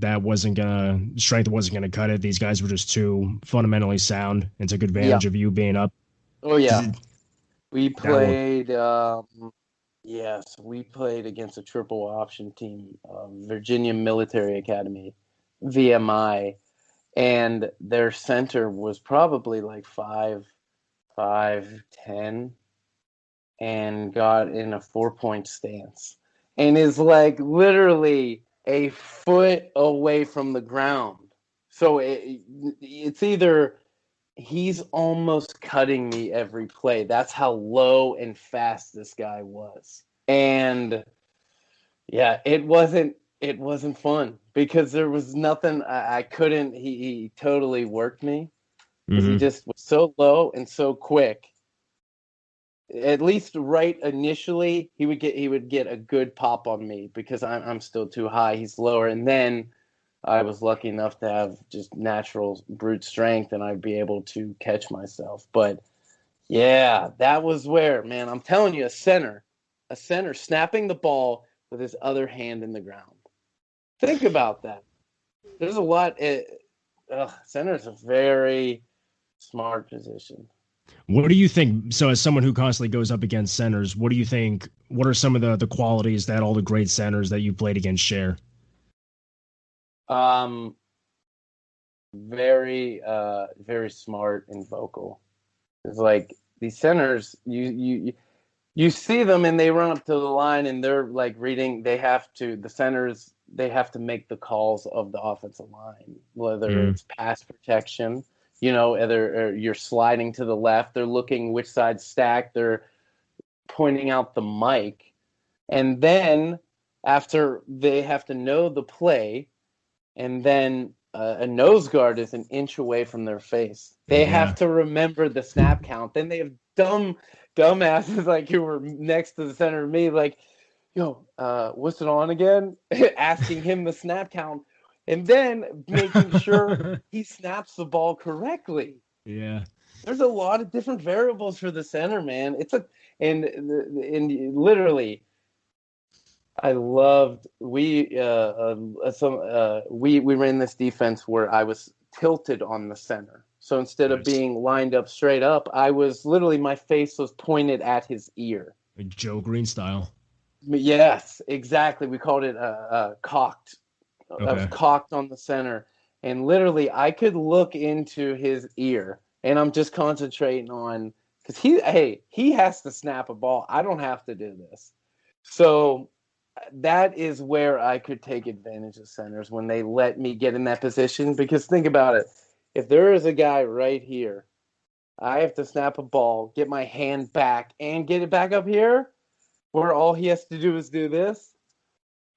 strength wasn't gonna cut it? These guys were just too fundamentally sound and took advantage of you being up. Oh yeah, we played. Yes, we played against a triple option team, Virginia Military Academy, VMI, and their center was probably like 5'10", and got in a 4-point stance, and is like literally a foot away from the ground. So it's either he's almost cutting me every play. That's how low and fast this guy was. And yeah, it wasn't fun because there was nothing I couldn't. He totally worked me because he just was so low and so quick. At least right initially, he would get a good pop on me because I'm still too high. He's lower, and then I was lucky enough to have just natural brute strength, and I'd be able to catch myself. But yeah, that was where, man, I'm telling you, a center snapping the ball with his other hand in the ground. Think about that. There's a lot. center's a very smart position. What do you think? So, as someone who constantly goes up against centers, what do you think? What are some of the qualities that all the great centers that you played against share? Um, very very smart and vocal. It's like these centers, you see them and they run up to the line and they're like reading. The centers, they have to make the calls of the offensive line, whether it's pass protection, whether you're sliding to the left, they're looking which side stacked, they're pointing out the mic, and then after they have to know the play, and then a nose guard is an inch away from their face. They have to remember the snap count. Then they have dumbasses like who were next to the center of me, like, yo, what's it on again? Asking him the snap count, and then making sure he snaps the ball correctly. Yeah. There's a lot of different variables for the center, man. And literally, I loved we ran this defense where I was tilted on the center. So instead of being lined up straight up, I was literally, my face was pointed at his ear. Like Joe Green style. Yes, exactly. We called it cocked. Okay. I was cocked on the center, and literally I could look into his ear, and I'm just concentrating on, because he has to snap a ball. I don't have to do this. So that is where I could take advantage of centers, when they let me get in that position. Because think about it. If there is a guy right here, I have to snap a ball, get my hand back, and get it back up here, where all he has to do is do this.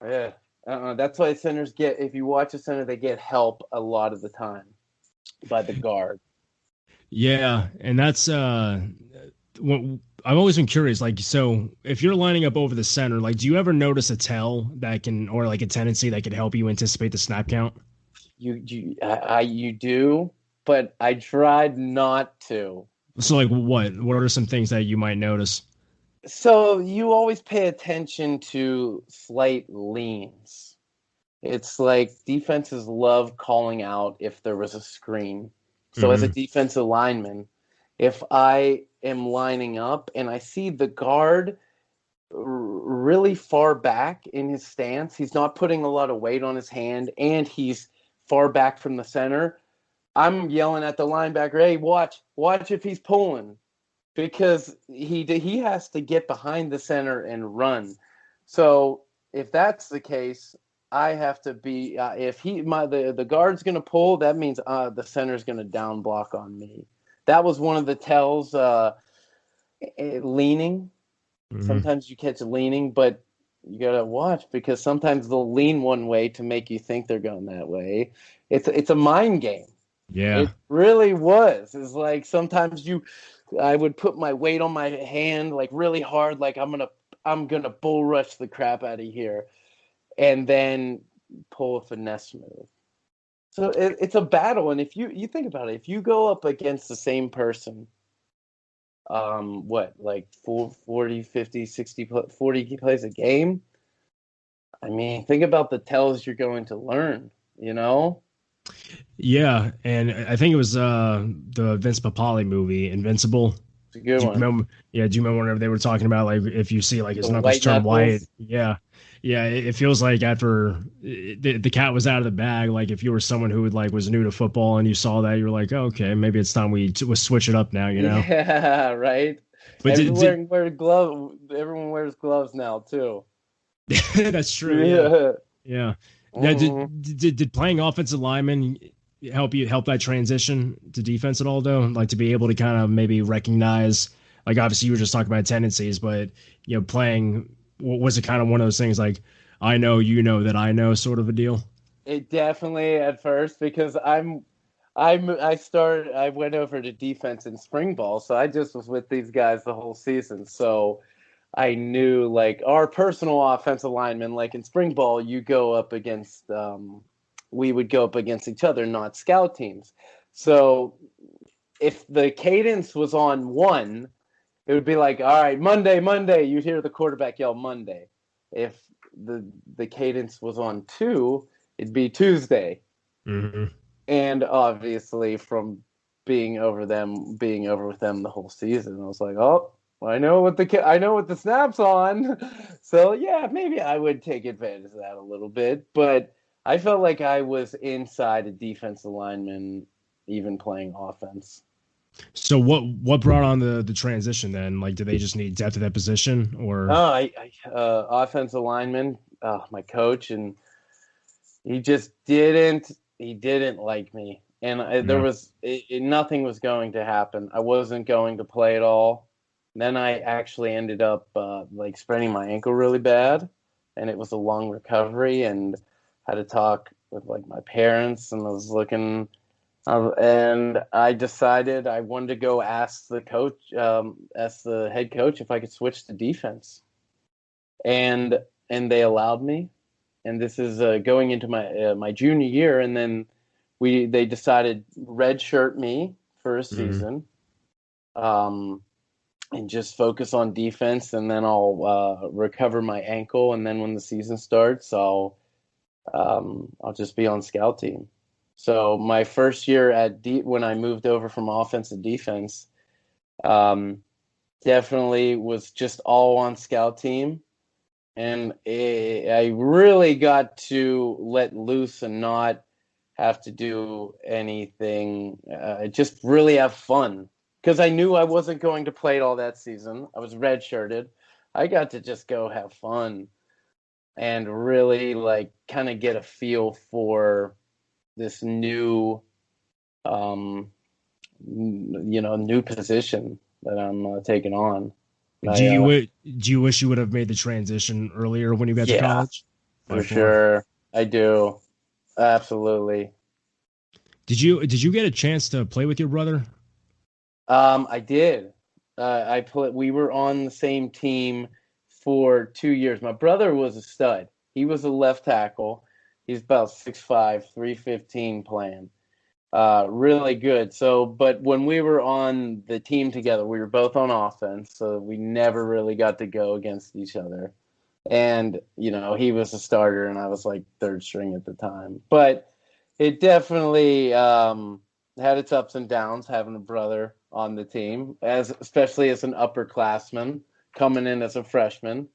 Yeah. That's why centers get, if you watch a center, they get help a lot of the time by the guard. Yeah, and that's what I've always been curious. Like, so if you're lining up over the center, like, do you ever notice a tell that can, or like a tendency that could help you anticipate the snap count? You do, but I tried not to. So, like, what are some things that you might notice? So you always pay attention to slight leans. It's like defenses love calling out if there was a screen. So as a defensive lineman, if I am lining up and I see the guard really far back in his stance, he's not putting a lot of weight on his hand, and he's far back from the center, I'm yelling at the linebacker, hey, watch if he's pulling. Because he has to get behind the center and run. So if that's the case, I have to be, if the guard's going to pull, that means the center's going to down block on me. That was one of the tells, leaning. Sometimes you catch leaning, but you got to watch, because sometimes they'll lean one way to make you think they're going that way. It's a mind game. Yeah. It really was. It's like sometimes I would put my weight on my hand like really hard, like I'm gonna bull rush the crap out of here, and then pull a finesse move. So it's a battle, and if you think about it, if you go up against the same person, like 40, 50, 60, 40 plays a game, I mean, think about the tells you're going to learn, Yeah, and I think it was the Vince Papale movie, Invincible. It's a good one. Do you remember whenever they were talking about, like, if you see like his The knuckles turn white? knuckles. Yeah. It feels like after the cat was out of the bag, like if you were someone who was new to football and you saw that, you're like, oh, okay, maybe it's time we switch it up now, Yeah, right. But Everyone wears gloves now too. That's true. Yeah. Now, Mm-hmm. did playing offensive lineman help that transition to defense at all, though? Like, to be able to kind of maybe recognize, like, obviously you were just talking about tendencies, but playing, was it kind of one of those things like, I know that I know, sort of a deal? It definitely at first, because I went over to defense in spring ball, so I just was with these guys the whole season. So I knew, like, our personal offensive linemen, like in spring ball, you go up against, we would go up against each other, not scout teams. So if the cadence was on one, it would be like, all right, Monday, you'd hear the quarterback yell Monday. If the cadence was on two, it'd be Tuesday. Mm-hmm. And obviously from being over with them the whole season, I was like, oh, I know what the snap's on. So yeah, maybe I would take advantage of that a little bit, but I felt like I was inside a defensive lineman even playing offense. So what brought on the transition then? Like, do they just need depth at that position, or? Oh, offensive lineman, my coach, and he just didn't like me, and there No. was nothing was going to happen. I wasn't going to play at all. And then I actually ended up like spraining my ankle really bad, and it was a long recovery, and had to talk with like my parents, and I was looking, and I decided I wanted to go ask the head coach if I could switch to defense, and they allowed me, and this is going into my junior year, and then they decided redshirt me for a Mhm. season, um, and just focus on defense, and then I'll recover my ankle, and then when the season starts, I'll just be on scout team. So my first year when I moved over from offense to defense, um, definitely was just all on scout team, and I really got to let loose and not have to do anything. Just really have fun because I knew I wasn't going to play it all that season. I was redshirted. I got to just go have fun and really like kind of get a feel for this new, um, new position that I'm taking on. Do I, you do you wish you would have made the transition earlier when you got to yeah, college? By for far. sure. I do. Absolutely. Did you get a chance to play with your brother? I did. We were on the same team for 2 years. My brother was a stud. He was a left tackle. He's about 6'5", 315 playing. Really good. So, but when we were on the team together, we were both on offense, so we never really got to go against each other. And, he was a starter and I was like third string at the time. But it definitely had its ups and downs having a brother on the team, especially as an upperclassman coming in as a freshman.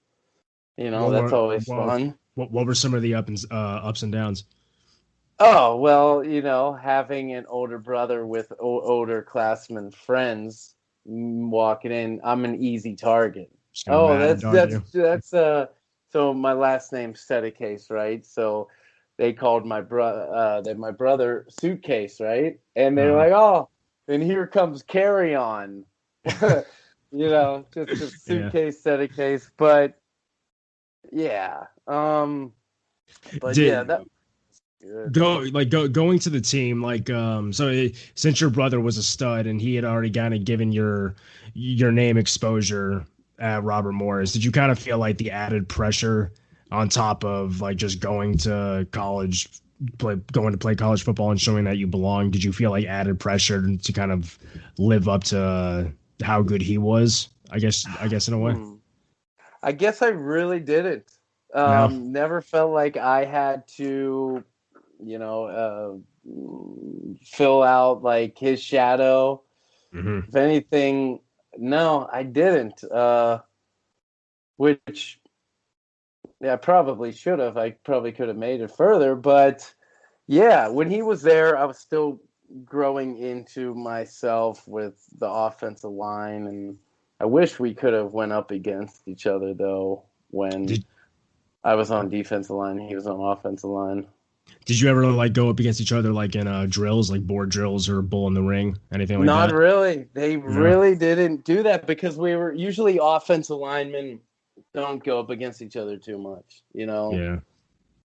What That's were always well, fun. what were some of the ups and downs? Oh, well, having an older brother with older classmen friends walking in, I'm an easy target. Just gonna Oh, mad dog you. so my last name's Setticase, right? So they called my brother Suitcase, right? And they're Uh, like, "Oh, and here comes Carry On." Just yeah. Suitcase, Setticase, but yeah. But yeah, Did that good. going to the team since your brother was a stud and he had already kind of given your name exposure at Robert Morris, did you kind of feel like the added pressure on top of like just going to college, going to play college football and showing that you belong? Did you feel like added pressure to kind of live up to how good he was? I guess in a way. Hmm. I guess I really didn't. No. Never felt like I had to, fill out like his shadow. Hmm. If anything, no, I didn't. Which yeah, I probably should have. I probably could have made it further, but yeah, when he was there, I was still growing into myself with the offensive line, and I wish we could have went up against each other though when Did I was on defensive line, he was on offensive line. Did you ever like go up against each other like in drills, like board drills or bull in the ring, anything like Not that? really. They No. really didn't do that because we were usually offensive linemen don't go up against each other too much, you know. Yeah.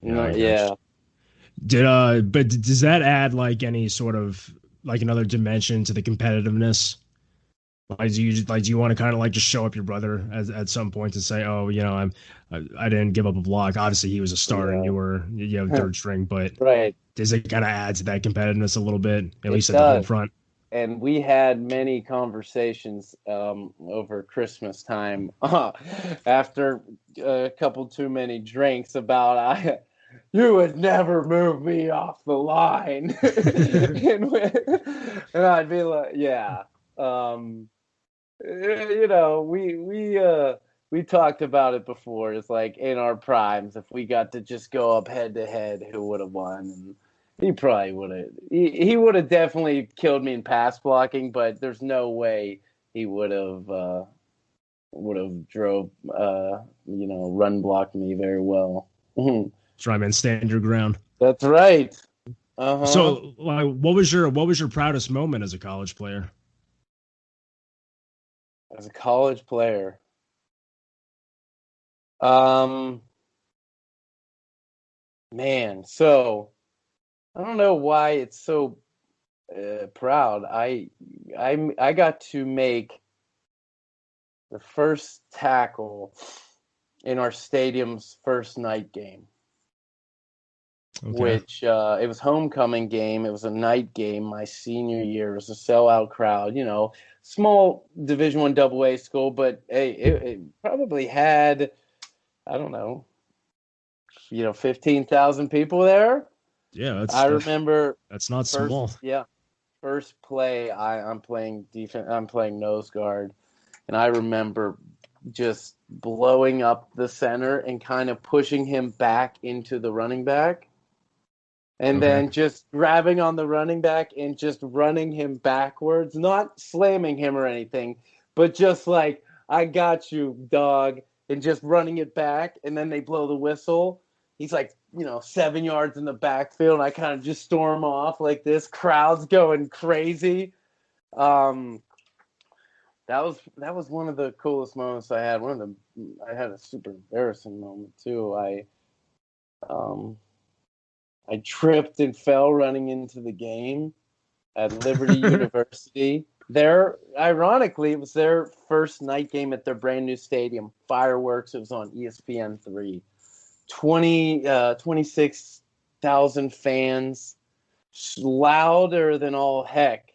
Yeah, No, I got yeah. you. Does that add like any sort of like another dimension to the competitiveness? Do you want to kind of like just show up your brother at some point and say, oh, I didn't give up a block. Obviously, he was a starter and Yeah. you were third string, but Right. does it kind of add to that competitiveness a little bit, at It least at the home does. front? And we had many conversations over Christmas time after a couple too many drinks about you would never move me off the line. And I'd be like, yeah. You know, we talked about it before. It's like in our primes, if we got to just go up head to head, who would have won? And he probably would have. He would have definitely killed me in pass blocking, but there's no way he would have drove run blocked me very well. Try, man, stand your ground. That's right. Uh-huh. So, like, what was your proudest moment as a college player? As a college player. Um Man, so I don't know why it's so proud. I got to make the first tackle in our stadium's first night game, Okay. which it was homecoming game. It was a night game my senior year. It was a sellout crowd, small Division I AA school, but hey, it probably had, I don't know, 15,000 people there. Yeah, I remember that's not first, small. yeah, first play. I'm playing defense. I'm playing nose guard, and I remember just blowing up the center and kind of pushing him back into the running back, and Okay. then just grabbing on the running back and just running him backwards, not slamming him or anything, but just like, I got you, dog, and just running it back. And then they blow the whistle. He's like, 7 yards in the backfield, and I kind of just storm off like this. Crowd's going crazy. Um, that was one of the coolest moments I had. I had a super embarrassing moment too. Um, I tripped and fell running into the game at Liberty University. Ironically, it was their first night game at their brand new stadium. Fireworks. It was on ESPN3. 26,000 fans, louder than all heck.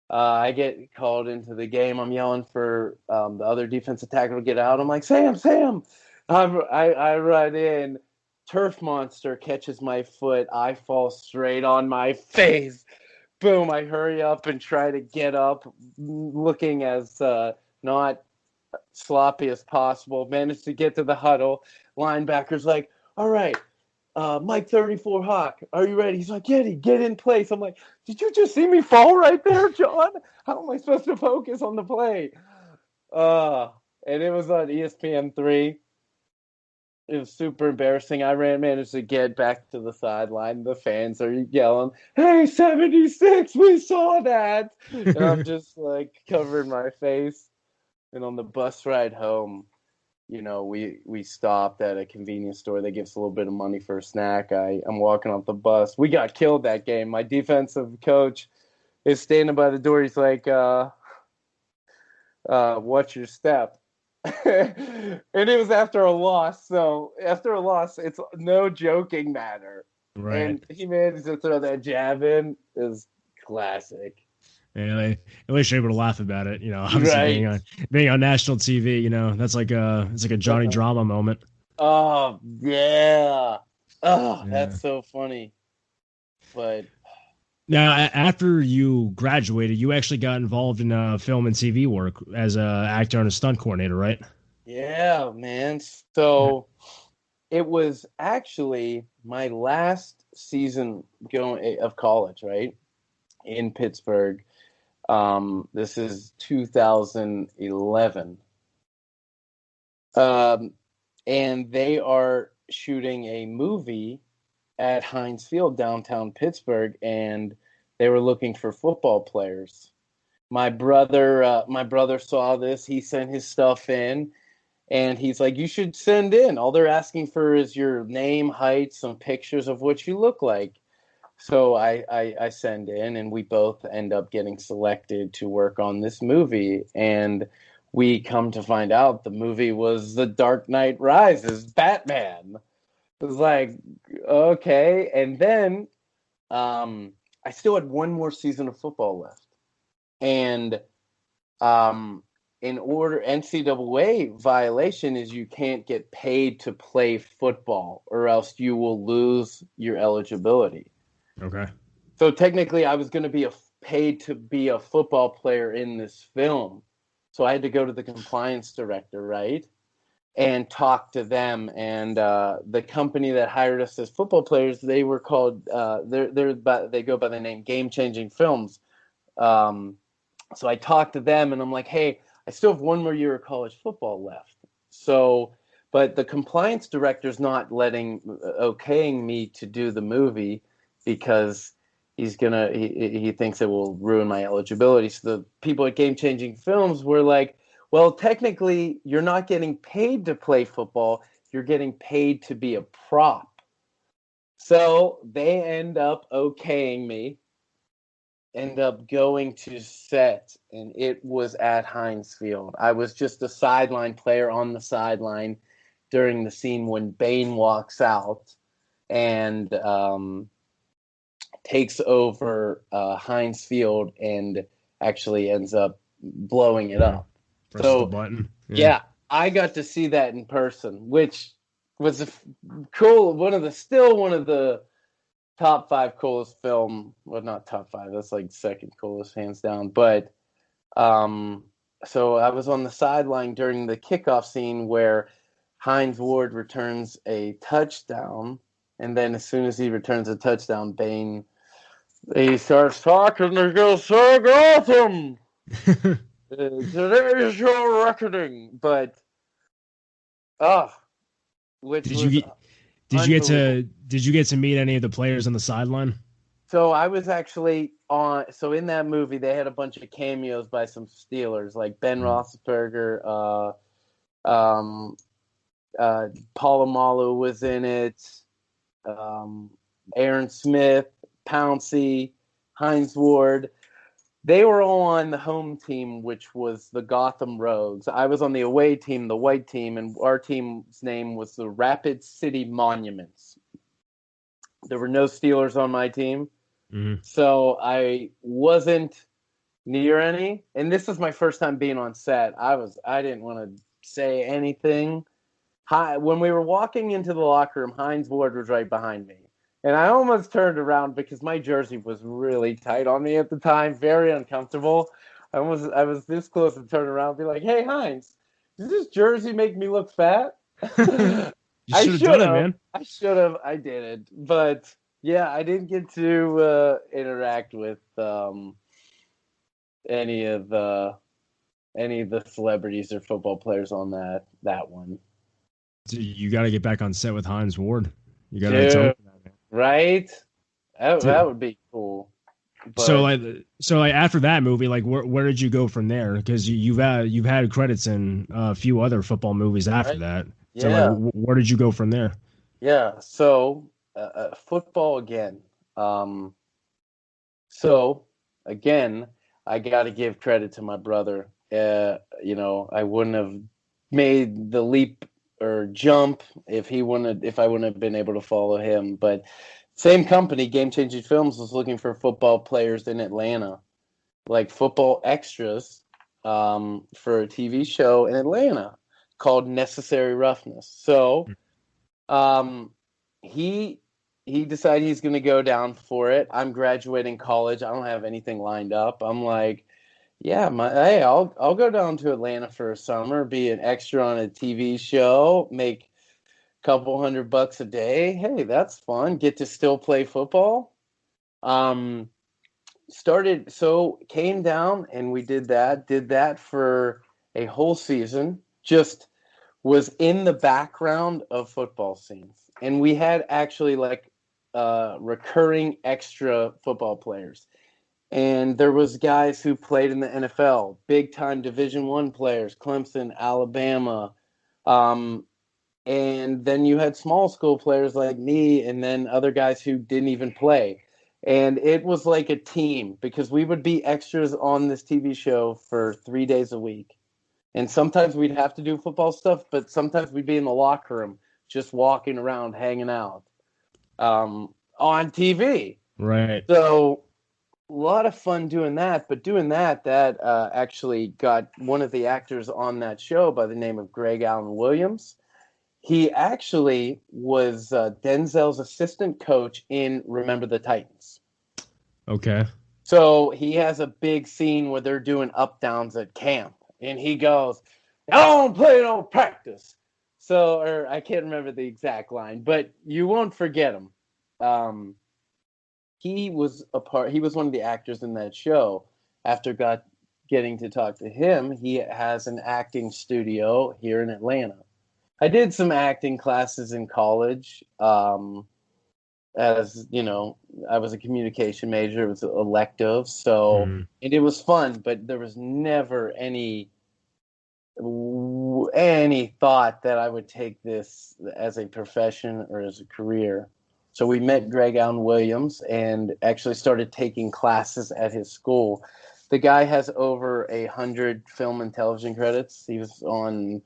I get called into the game. I'm yelling for the other defensive tackle to get out. I'm like, Sam. I run in. Turf monster catches my foot. I fall straight on my face. Boom, I hurry up and try to get up, looking as not sloppy as possible. Managed to get to the huddle. Linebacker's like, all right, Mike 34 Hawk, are you ready? He's like, get in place. I'm like, did you just see me fall right there, John? How am I supposed to focus on the play? And it was on ESPN3. It was super embarrassing. I managed to get back to the sideline. The fans are yelling, "Hey, 76, we saw that!" And I'm just like covering my face. And on the bus ride home, we stopped at a convenience store. They give us a little bit of money for a snack. I'm walking off the bus. We got killed that game. My defensive coach is standing by the door. He's like, "Watch your step." And it was after a loss. So after a loss, it's no joking matter. Right. And he managed to throw that jab in. Is classic. And at least you're able to laugh about it. Obviously Right. being on national TV, that's like it's like a Johnny Drama moment. Oh yeah. Oh, Yeah. that's so funny. But now, after you graduated, you actually got involved in film and TV work as a actor and a stunt coordinator, right? yeah, man. So it was actually my last season of college, right? In Pittsburgh. This is 2011. And they are shooting a movie at Heinz Field, downtown Pittsburgh, and they were looking for football players. My brother saw this. He sent his stuff in, and he's like, "You should send in. All they're asking for is your name, height, some pictures of what you look like." So I send in, and we both end up getting selected to work on this movie. And we come to find out the movie was The Dark Knight Rises, Batman. It was like, okay. And then I still had one more season of football left. And in order, NCAA violation is you can't get paid to play football, or else you will lose your eligibility. Okay. So technically, I was going to be paid to be a football player in this film. So I had to go to the compliance director, right, and talk to them. And the company that hired us as football players, they were called they go by the name Game Changing Films. So I talked to them, and I'm like, hey, I still have one more year of college football left. So, but the compliance director's not okaying me to do the movie because he thinks it will ruin my eligibility. So the people at Game Changing Films were like, well, technically, you're not getting paid to play football. You're getting paid to be a prop. So they end up okaying me. End up going to set, and it was at Heinz Field. I was just a sideline player on the sideline during the scene when Bane walks out and takes over Heinz Field and actually ends up blowing it up. Press the button. Yeah, I got to see that in person, which was cool. One of the top 5 coolest film. Well, not top 5. That's like second coolest, hands down. But so I was on the sideline during the kickoff scene where Hines Ward returns a touchdown, and then as soon as he returns a touchdown, Bane he starts talking. He goes, "So Gotham, today is your reckoning." But which did was you get to meet any of the players on the sideline? So I was actually so in that movie, they had a bunch of cameos by some Steelers, like Ben Roethlisberger, Polamalu was in it, Aaron Smith, Pouncey, Hines Ward. They were all on the home team, which was the Gotham Rogues. I was on the away team, the white team, and our team's name was the Rapid City Monuments. There were no Steelers on my team. So I wasn't near any, and this is my first time being on set. I didn't want to say anything. When we were walking into the locker room, Hines Ward was right behind me, and I almost turned around because my jersey was really tight on me at the time, very uncomfortable. I was this close to turn around and be like, "Hey, Hines, does this jersey make me look fat?" You should have done it, man. I should have. I didn't, but. Yeah, I didn't get to interact with any of the celebrities or football players on that one. You got to get back on set with Hines Ward. You got to tell him that, right? That would be cool. But... So like after that movie, like where did you go from there? Because you've had credits in a few other football movies after that. So like, where did you go from there? Yeah. So. Football again. So again, I got to give credit to my brother. I wouldn't have made the leap or jump if I wouldn't have been able to follow him. But same company, Game Changing Films, was looking for football players in Atlanta, like football extras, for a TV show in Atlanta called Necessary Roughness. So, he decided he's going to go down for it. I'm graduating college. I don't have anything lined up. I'm like, yeah, I'll go down to Atlanta for a summer, be an extra on a TV show, make a couple $100 a day. Hey, that's fun. Get to still play football. Came down and we did that for a whole season. Just was in the background of football scenes. And we had actually recurring extra football players. And there was guys who played in the NFL, big time Division I players, Clemson, Alabama. And then you had small school players like me and then other guys who didn't even play. And it was like a team because we would be extras on this TV show for 3 days a week. And sometimes we'd have to do football stuff, but sometimes we'd be in the locker room just walking around, hanging out on TV. Right. So lot of fun doing that, but doing that actually got one of the actors on that show by the name of Greg Allen Williams. He actually was Denzel's assistant coach in Remember the Titans. Okay. So he has a big scene where they're doing up downs at camp, and he goes, "I don't play no practice." So, or I can't remember the exact line, but you won't forget him. He was He was one of the actors in that show. After getting to talk to him, he has an acting studio here in Atlanta. I did some acting classes in college. As you know, I was a communication major. It was elective, so and it was fun, but there was never any thought that I would take this as a profession or as a career. So we met Greg Allen Williams and actually started taking classes at his school. The guy has over 100 film and television credits. He was on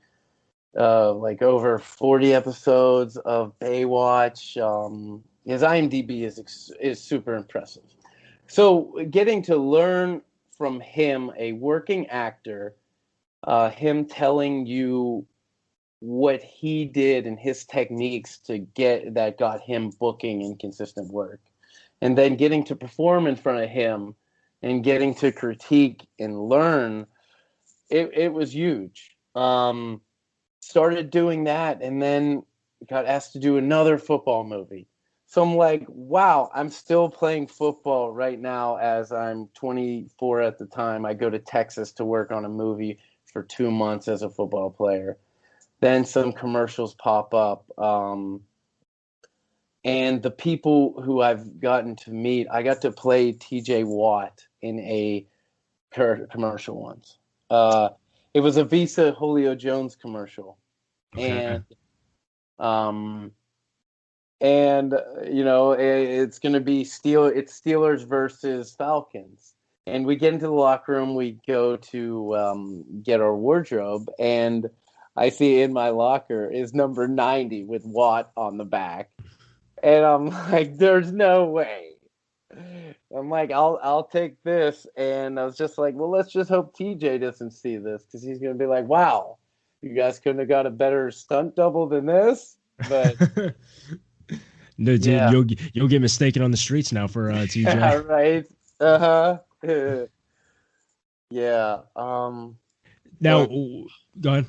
like over 40 episodes of Baywatch. His IMDb is super impressive. So getting to learn from him, a working actor, him telling you what he did and his techniques that got him booking and consistent work, and then getting to perform in front of him and getting to critique and learn, it was huge. Started doing that and then got asked to do another football movie. So I'm like, wow, I'm still playing football right now as I'm 24 at the time. I go to Texas to work on a movie for 2 months as a football player. Then some commercials pop up. And the people who I've gotten to meet, I got to play TJ Watt in a commercial once. It was a Visa Julio Jones commercial. Okay. And you know, it's going to be Steelers versus Falcons. And we get into the locker room, we go to get our wardrobe, and I see in my locker is number 90 with Watt on the back. And I'm like, there's no way. I'm like, I'll take this. And I was just like, well, let's just hope TJ doesn't see this, because he's going to be like, wow, you guys couldn't have got a better stunt double than this. But no, dude, yeah. you'll get mistaken on the streets now for TJ. Yeah, right. Uh-huh. Yeah. Now, So, go ahead.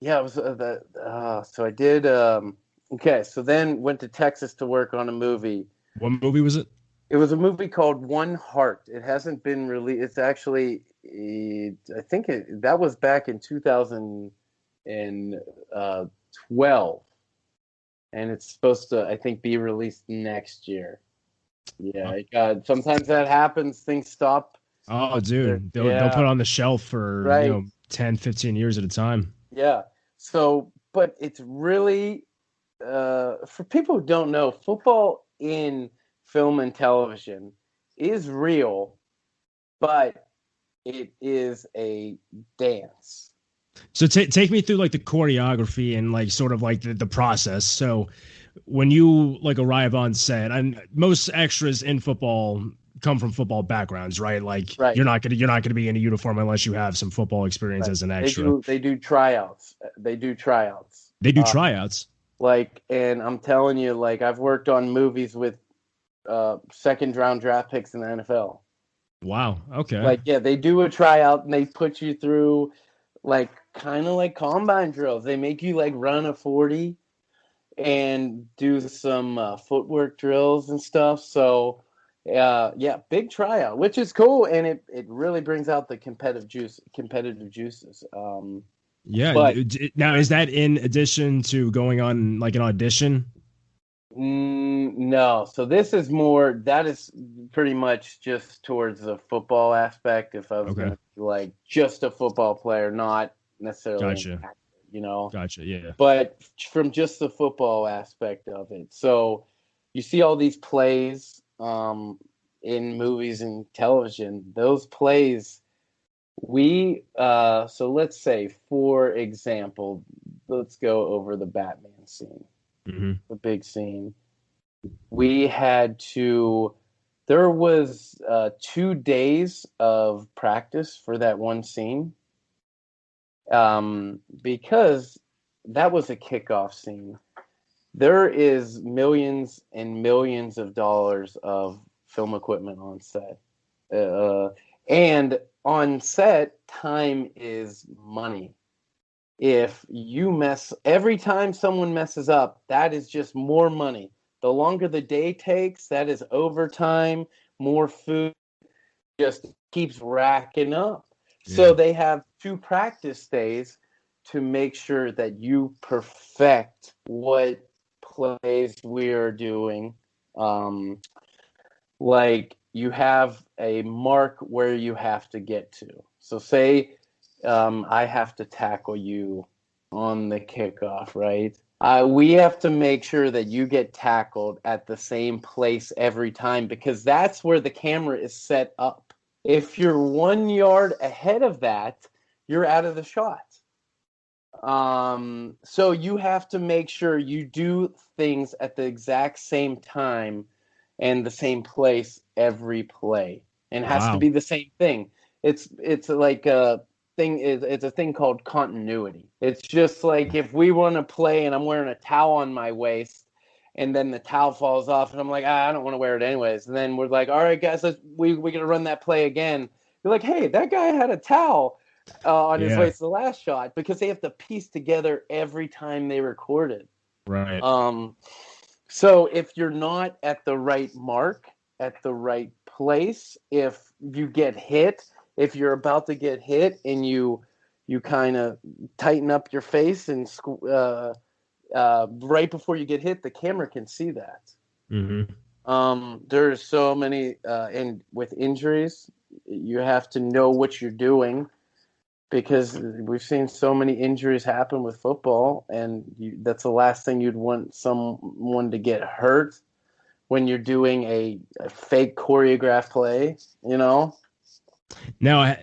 yeah, it was so I did okay, so then went to Texas to work on a movie. What movie was it? It was a movie called One Heart. It hasn't been released. It's actually I think that was back in 2012. And it's supposed to, I think, be released next year. Yeah, sometimes that happens. Things stop. Oh, dude, they'll put it on the shelf for 10, 15 years at a time. Yeah. So, but it's really for people who don't know, football in film and television is real, but it is a dance. So take me through like the choreography and like sort of like the process. So when you like arrive on set, and most extras in football come from football backgrounds, right? Like you're not gonna be in a uniform unless you have some football experience as an extra. They do tryouts. They do tryouts. Like, and I'm telling you, like, I've worked on movies with second round draft picks in the NFL. Wow. Okay. Like, yeah, they do a tryout and they put you through like kind of like combine drills. They make you like run a 40 and do some footwork drills and stuff. So yeah, big tryout, which is cool, and it really brings out the competitive juices. Yeah. But now, is that in addition to going on like an audition? No. So this is that is pretty much just towards the football aspect. If I was going to be like just a football player, not necessarily an actor, you know? Gotcha. Yeah. But from just the football aspect of it. So you see all these plays in movies and television. Those plays, so let's say, for example, let's go over the Batman scene. Mm-hmm. The big scene. We had to There was 2 days of practice for that one scene, because that was a kickoff scene. There is millions and millions of dollars of film equipment on set. And on set, time is money. Every time someone messes up, that is just more money. The longer the day takes, that is overtime, more food, just keeps racking up. Yeah. So they have 2 practice days to make sure that you perfect what plays we are doing. Like you have a mark where you have to get to. So say I have to tackle you on the kickoff, right? We have to make sure that you get tackled at the same place every time, because that's where the camera is set up. If you're 1 yard ahead of that, you're out of the shot. So you have to make sure you do things at the exact same time and the same place every play, and it has to be the same thing. It's like a thing. It's a thing called continuity. It's just like if we want to play and I'm wearing a towel on my waist, and then the towel falls off, and I'm like, I don't want to wear it anyways. And then we're like, all right, guys, we're gonna run that play again. You're like, hey, that guy had a towel on his waist the last shot, because they have to piece together every time they record it. Right. So if you're not at the right mark, at the right place, if you get hit, if you're about to get hit and you kind of tighten up your face and right before you get hit, the camera can see that. Mm-hmm. There's so many, and with injuries, you have to know what you're doing, because we've seen so many injuries happen with football, and that's the last thing you'd want someone to get hurt when you're doing a fake choreographed play, you know? Now,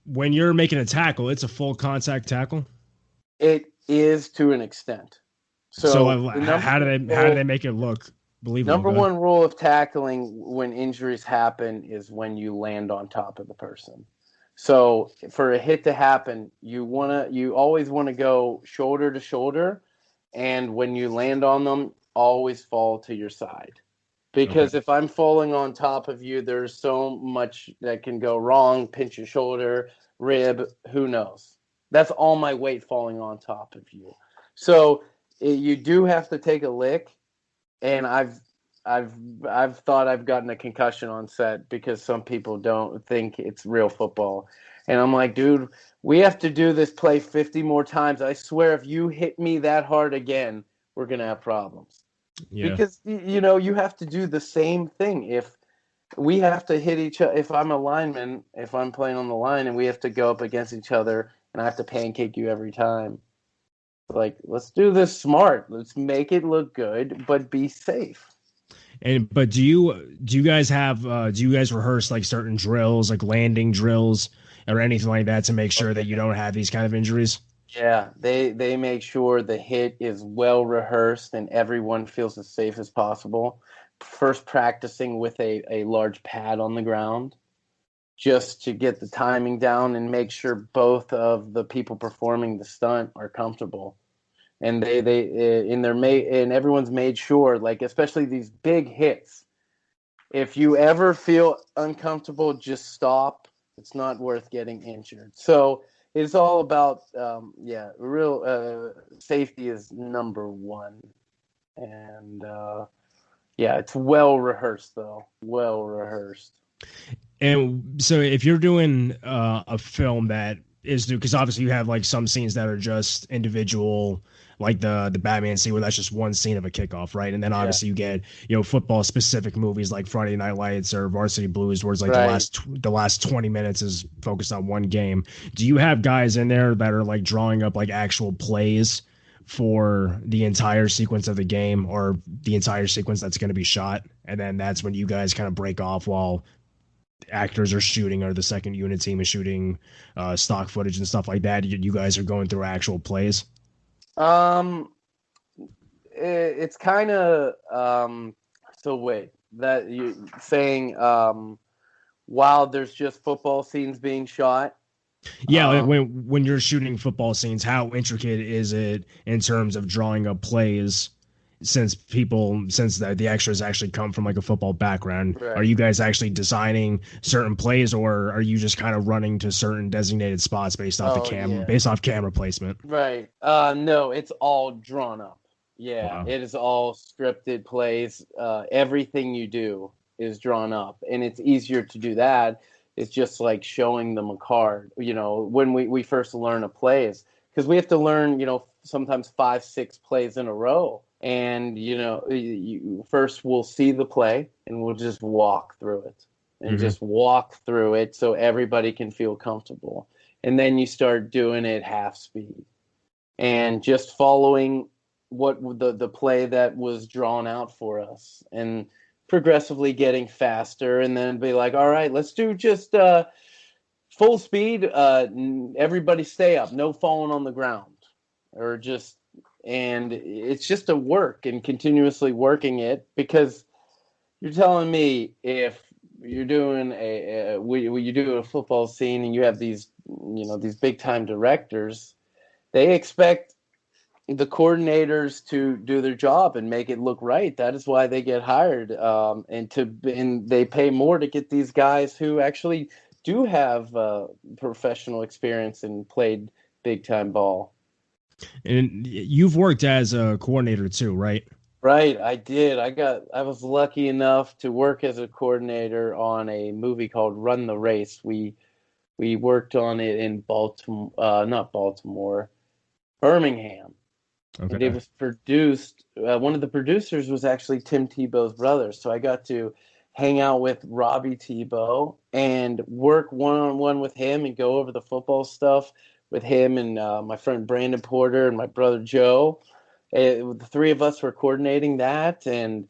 when you're making a tackle, it's a full contact tackle? It is, to an extent. So how do they make it look believable? Number one rule of tackling when injuries happen is when you land on top of the person. So for a hit to happen, you always want to go shoulder to shoulder, and when you land on them, always fall to your side. Because if I'm falling on top of you, there's so much that can go wrong. Pinch your shoulder, rib, who knows? That's all my weight falling on top of you. So you do have to take a lick, and I've thought I've gotten a concussion on set because some people don't think it's real football. And I'm like, dude, we have to do this play 50 more times. I swear if you hit me that hard again, we're going to have problems. Yeah. Because, you have to do the same thing. If we have to hit each other, if I'm a lineman, if I'm playing on the line and we have to go up against each other and I have to pancake you every time, like, let's do this smart. Let's make it look good, but be safe. But do you guys rehearse like certain drills, like landing drills or anything like that, to make sure that you don't have these kind of injuries? Yeah, they make sure the hit is well rehearsed and everyone feels as safe as possible. First, practicing with a large pad on the ground, just to get the timing down and make sure both of the people performing the stunt are comfortable. And and everyone's made sure, like, especially these big hits, if you ever feel uncomfortable, just stop. It's not worth getting injured. So it's all about, real safety is number one. And it's well rehearsed, though. Well rehearsed. And so if you're doing a film that is new, because obviously you have like some scenes that are just individual, like the Batman scene where that's just one scene of a kickoff, right? And then obviously you get football specific movies like Friday Night Lights or Varsity Blues, where it's like the last 20 minutes is focused on one game. Do you have guys in there that are like drawing up like actual plays for the entire sequence of the game, or the entire sequence that's going to be shot, and then that's when you guys kind of break off while actors are shooting, or the second unit team is shooting stock footage and stuff like that? You guys are going through actual plays? It's kind of so wait, that you saying while there's just football scenes being shot. Yeah, when you're shooting football scenes, how intricate is it in terms of drawing up plays? Since the extras actually come from like a football background, are Right. you guys actually designing certain plays, or are you just kind of running to certain designated spots Oh yeah. based off camera placement? Right. No, it's all drawn up. Yeah, Wow. it is all scripted plays. Everything you do is drawn up, and it's easier to do that. It's just like showing them a card. When we first learn a plays, because we have to learn, sometimes 5, 6 plays in a row, and first we'll see the play, and we'll just walk through it, and Hmm. just walk through it so everybody can feel comfortable, and then you start doing it half speed and just following what the play that was drawn out for us and progressively getting faster and then be like, all right, let's do just full speed, everybody stay up, no falling on the ground, or just, and it's just a work and continuously working it, because you're telling me if you're doing when you do a football scene and you have these big time directors, they expect the coordinators to do their job and make it look right. That is why they get hired, and they pay more to get these guys who actually do have professional experience and played big time ball. And you've worked as a coordinator too, right? Right, I did. I was lucky enough to work as a coordinator on a movie called Run the Race. We worked on it in Baltimore, not Baltimore, Birmingham. And it Okay. was produced. One of the producers was actually Tim Tebow's brother, so I got to hang out with Robbie Tebow and work one on one with him and go over the football stuff with him and my friend Brandon Porter and my brother Joe. The three of us were coordinating that, and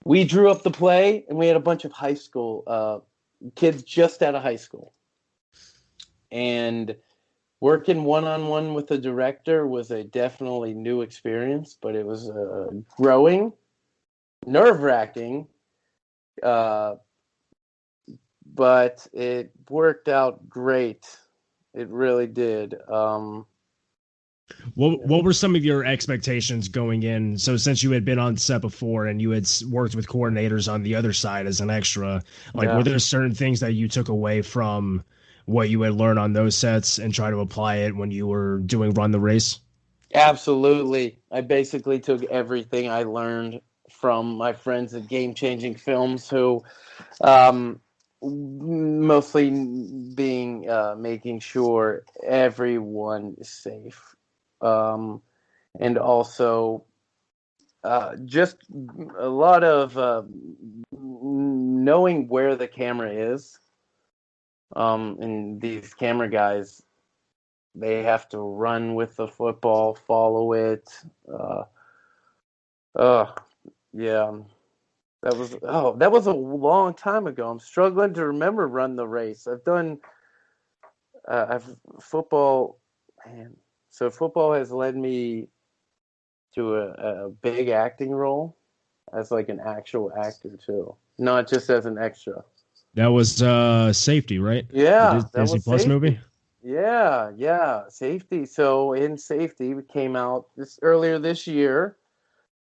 we drew up the play, and we had a bunch of high school kids just out of high school, and working one on one with the director was a definitely new experience, but it was growing, nerve wracking, uh, but it worked out great. It really did. What were some of your expectations going in? So since you had been on set before and you had worked with coordinators on the other side as an extra, like were Yeah, there certain things that you took away from what you had learned on those sets and try to apply it when you were doing Run the Race? absolutely. I basically took everything I learned from my friends at Game Changing Films, who um, mostly being making sure everyone is safe, and also just a lot of knowing where the camera is. And these camera guys, they have to run with the football, follow it. Uh, uh, yeah, that was a long time ago. I'm struggling to remember Run the Race. I've football, man. So football has led me to a big acting role as like an actual actor too, not just as an extra. That was Safety, right? The Yeah, that Disney was Plus movie. Safety. Yeah, yeah, Safety. So in Safety, we came out earlier this year.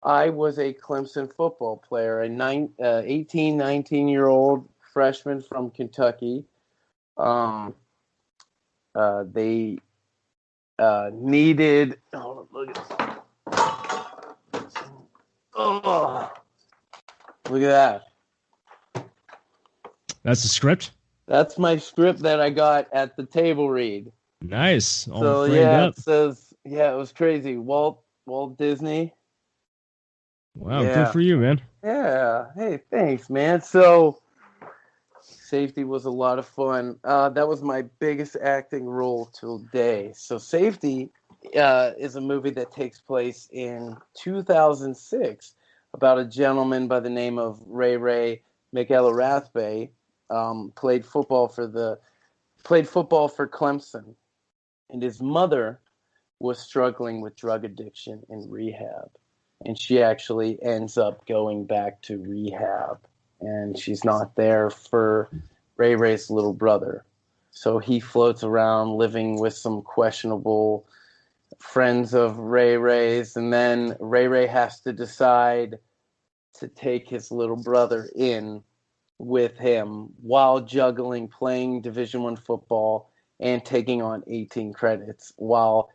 I was a Clemson football player, a 18, 19-year-old freshman from Kentucky. Um, they needed. Oh, look at. Oh, look at that. That's the script. That's my script that I got at the table read. Nice, all So framed yeah, up. it says, yeah, it was crazy. Walt Disney. Wow, good Yeah. for you, man. Yeah. Hey, thanks, man. So Safety was a lot of fun. That was my biggest acting role till day. So Safety is a movie that takes place in 2006 about a gentleman by the name of Ray McElrathbey. Played football for Clemson, and his mother was struggling with drug addiction in rehab, and she actually ends up going back to rehab. and she's not there for Ray Ray's little brother. So he floats around living with some questionable friends of Ray Ray's, and then Ray Ray has to decide to take his little brother in with him while juggling playing Division I football and taking on 18 credits while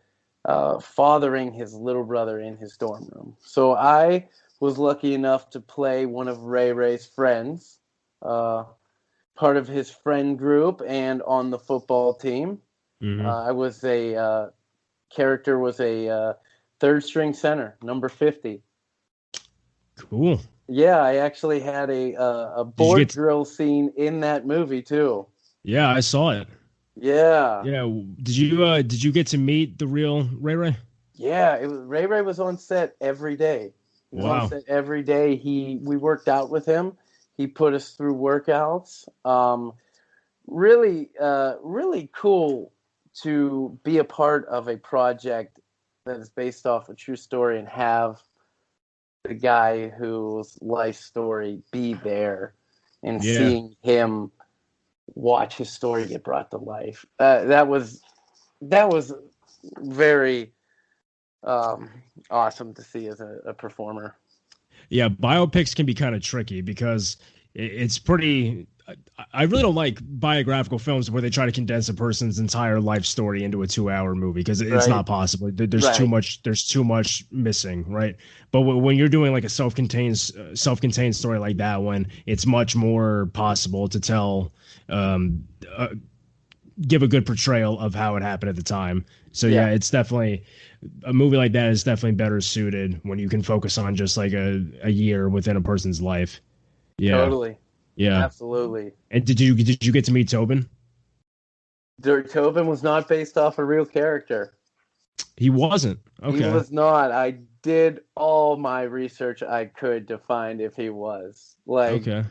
fathering his little brother in his dorm room. So I was lucky enough to play one of Ray Ray's friends, part of his friend group, and on the football team. Mm-hmm. I was a character was a third string center, number 50. Cool. Yeah, I actually had a board drill scene in that movie too. Yeah, I saw it. Yeah. Yeah. Did you get to meet the real Ray Ray? Yeah, Ray Ray was on set every day. He was on set every day. We worked out with him. He put us through workouts. Really cool to be a part of a project that is based off a true story and have the guy whose life story be there and seeing him watch his story get brought to life. That was very awesome to see as a performer. Yeah, biopics can be kind of tricky because it's pretty. I really don't like biographical films where they try to condense a person's entire life story into a 2-hour movie because it's not possible. There's too much. There's too much missing, right? But when you're doing like a self-contained story like that, when it's much more possible to tell, give a good portrayal of how it happened at the time. So yeah, it's definitely a movie like that is definitely better suited when you can focus on just like a year within a person's life. Yeah. Totally. Yeah. Absolutely. And did you get to meet Tobin? Tobin was not based off a real character. He wasn't. Okay. He was not. I did all my research I could to find if he was. Okay.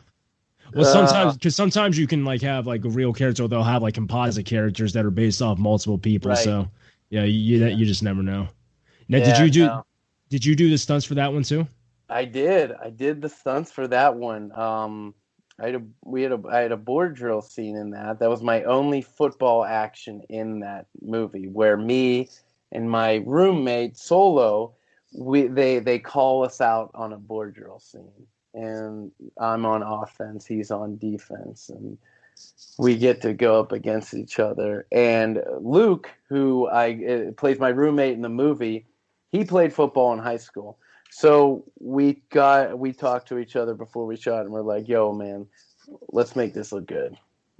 Well, sometimes you can like have like a real character. They'll have like composite characters that are based off multiple people. Right. So yeah, you just never know. Now, did you do the stunts for that one too? I did. I did the stunts for that one. I had a board drill scene in that. That was my only football action in that movie, where me and my roommate Solo, they call us out on a board drill scene, and I'm on offense, he's on defense, and we get to go up against each other. And Luke, who plays my roommate in the movie, he played football in high school. So we talked to each other before we shot, and we're like, "Yo, man, let's make this look good."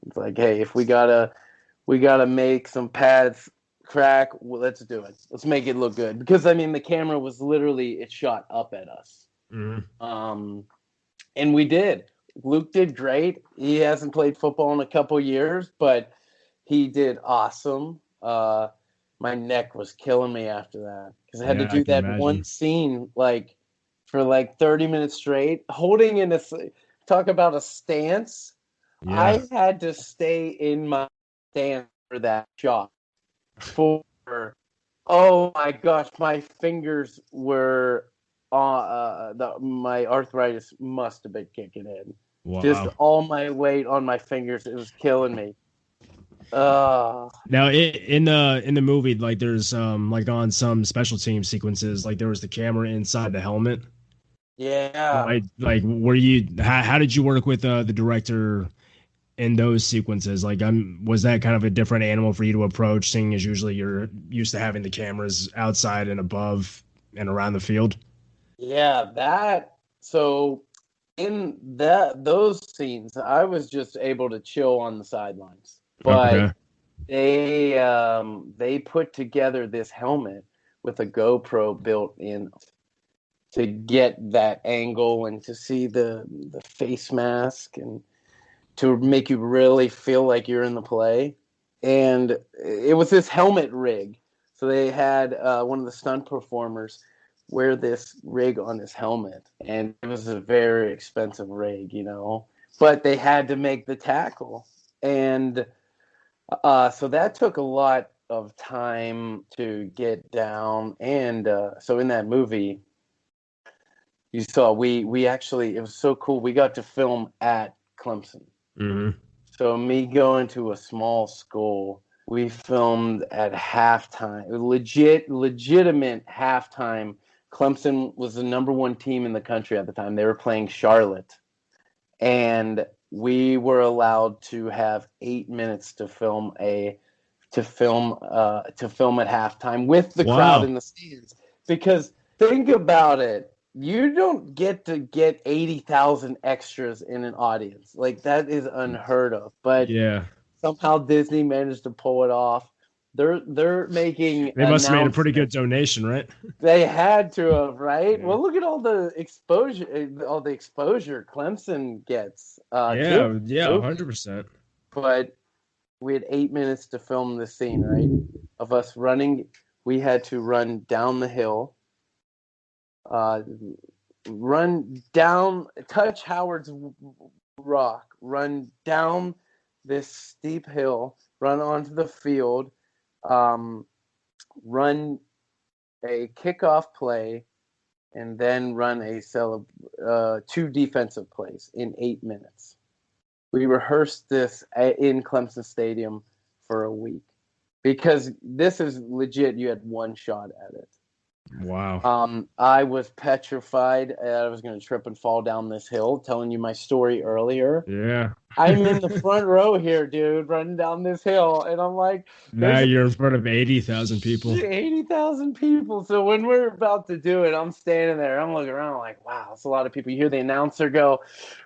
It's like, "Hey, if we gotta make some pads crack, well, let's do it. Let's make it look good." Because I mean, the camera was it shot up at us. Mm-hmm. And we did. Luke did great. He hasn't played football in a couple years, but he did awesome. My neck was killing me after that because I had to do that one scene like for like 30 minutes straight, holding in talk about a stance. Yeah. I had to stay in my stance for that shot. Oh my gosh, my fingers were my arthritis must have been kicking in. Wow. Just all my weight on my fingers, it was killing me. Now in the movie, like there's like on some special team sequences, like there was the camera inside the helmet. Yeah. Like were you? How did you work with the director in those sequences? Like, was that kind of a different animal for you to approach, seeing as usually you're used to having the cameras outside and above and around the field? Yeah, so in those scenes, I was just able to chill on the sidelines. But they put together this helmet with a GoPro built in to get that angle and to see the face mask and to make you really feel like you're in the play. And it was this helmet rig. So they had one of the stunt performers wear this rig on his helmet. And it was a very expensive rig, But they had to make the tackle. And so that took a lot of time to get down. And so in that movie, You saw we actually, it was so cool. We got to film at Clemson. Mm-hmm. So me going to a small school, we filmed at halftime. Legitimate halftime. Clemson was the number one team in the country at the time. They were playing Charlotte, and we were allowed to have 8 minutes to film at halftime with the crowd in the stands. Because think about it. You don't get to get 80,000 extras in an audience. Like, that is unheard of. But somehow Disney managed to pull it off. They're making. They must have made a pretty good donation, right? They had to have, right? Yeah. Well, look at all the exposure Clemson gets. Yeah, 100%. But we had 8 minutes to film the scene, right? Of us running. We had to run down the hill. Run down, touch Howard's Rock, run down this steep hill, run onto the field, run a kickoff play, and then run two defensive plays in 8 minutes. We rehearsed this in Clemson Stadium for a week because this is legit. You had one shot at it. Wow. I was petrified. I was going to trip and fall down this hill, telling you my story earlier. Yeah. I'm in the front row here, dude, running down this hill. And I'm like... Now you're in front of 80,000 people. 80,000 people. So when we're about to do it, I'm standing there. I'm looking around like, wow, it's a lot of people. You hear the announcer go,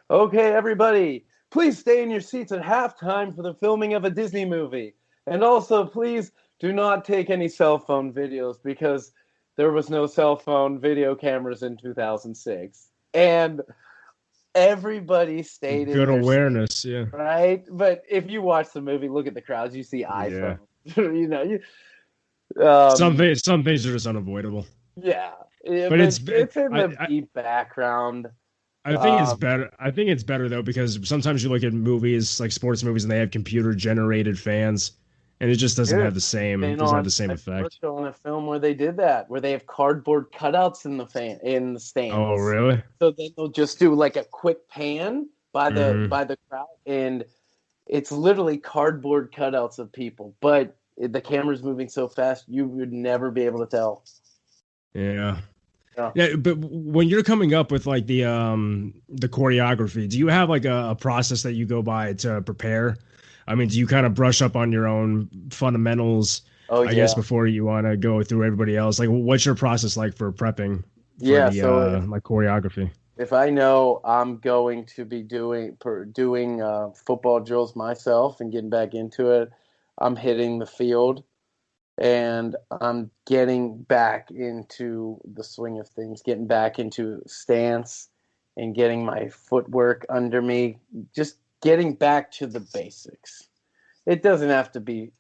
okay, everybody, please stay in your seats at halftime for the filming of a Disney movie. And also, please do not take any cell phone videos because... there was no cell phone video cameras in 2006. And everybody stayed in good their awareness, seat, yeah. right? But if you watch the movie, look at the crowds, you see iPhones. Yeah. Some things are just unavoidable. Yeah. But it's in the deep background. I think it's better. I think it's better, though, because sometimes you look at movies, like sports movies, and they have computer-generated fans. And it just doesn't have the same effect. On a film where they did that, where they have cardboard cutouts in the stands. Oh, really? So then they'll just do like a quick pan by the crowd, and it's literally cardboard cutouts of people. But the camera's moving so fast, you would never be able to tell. Yeah. Yeah, but when you're coming up with like the choreography, do you have like a process that you go by to prepare? I mean, do you kind of brush up on your own fundamentals, I guess, before you want to go through everybody else? Like, what's your process like for prepping for like choreography? If I know I'm going to be doing football drills myself and getting back into it, I'm hitting the field and I'm getting back into the swing of things, getting back into stance and getting my footwork under me, just getting back to the basics. It doesn't have to be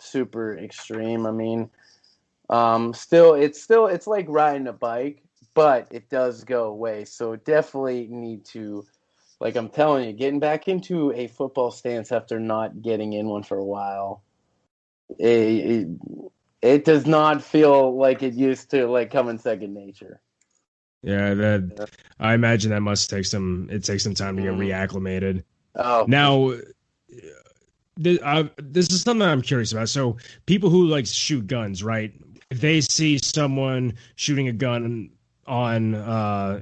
super extreme. I mean, it's like riding a bike, but it does go away. So definitely need to, like I'm telling you, getting back into a football stance after not getting in one for a while. It does not feel like it used to, like coming second nature. Yeah, I imagine that must take some time to get reacclimated. Oh, now, this is something I'm curious about. So, people who like shoot guns, right? If they see someone shooting a gun on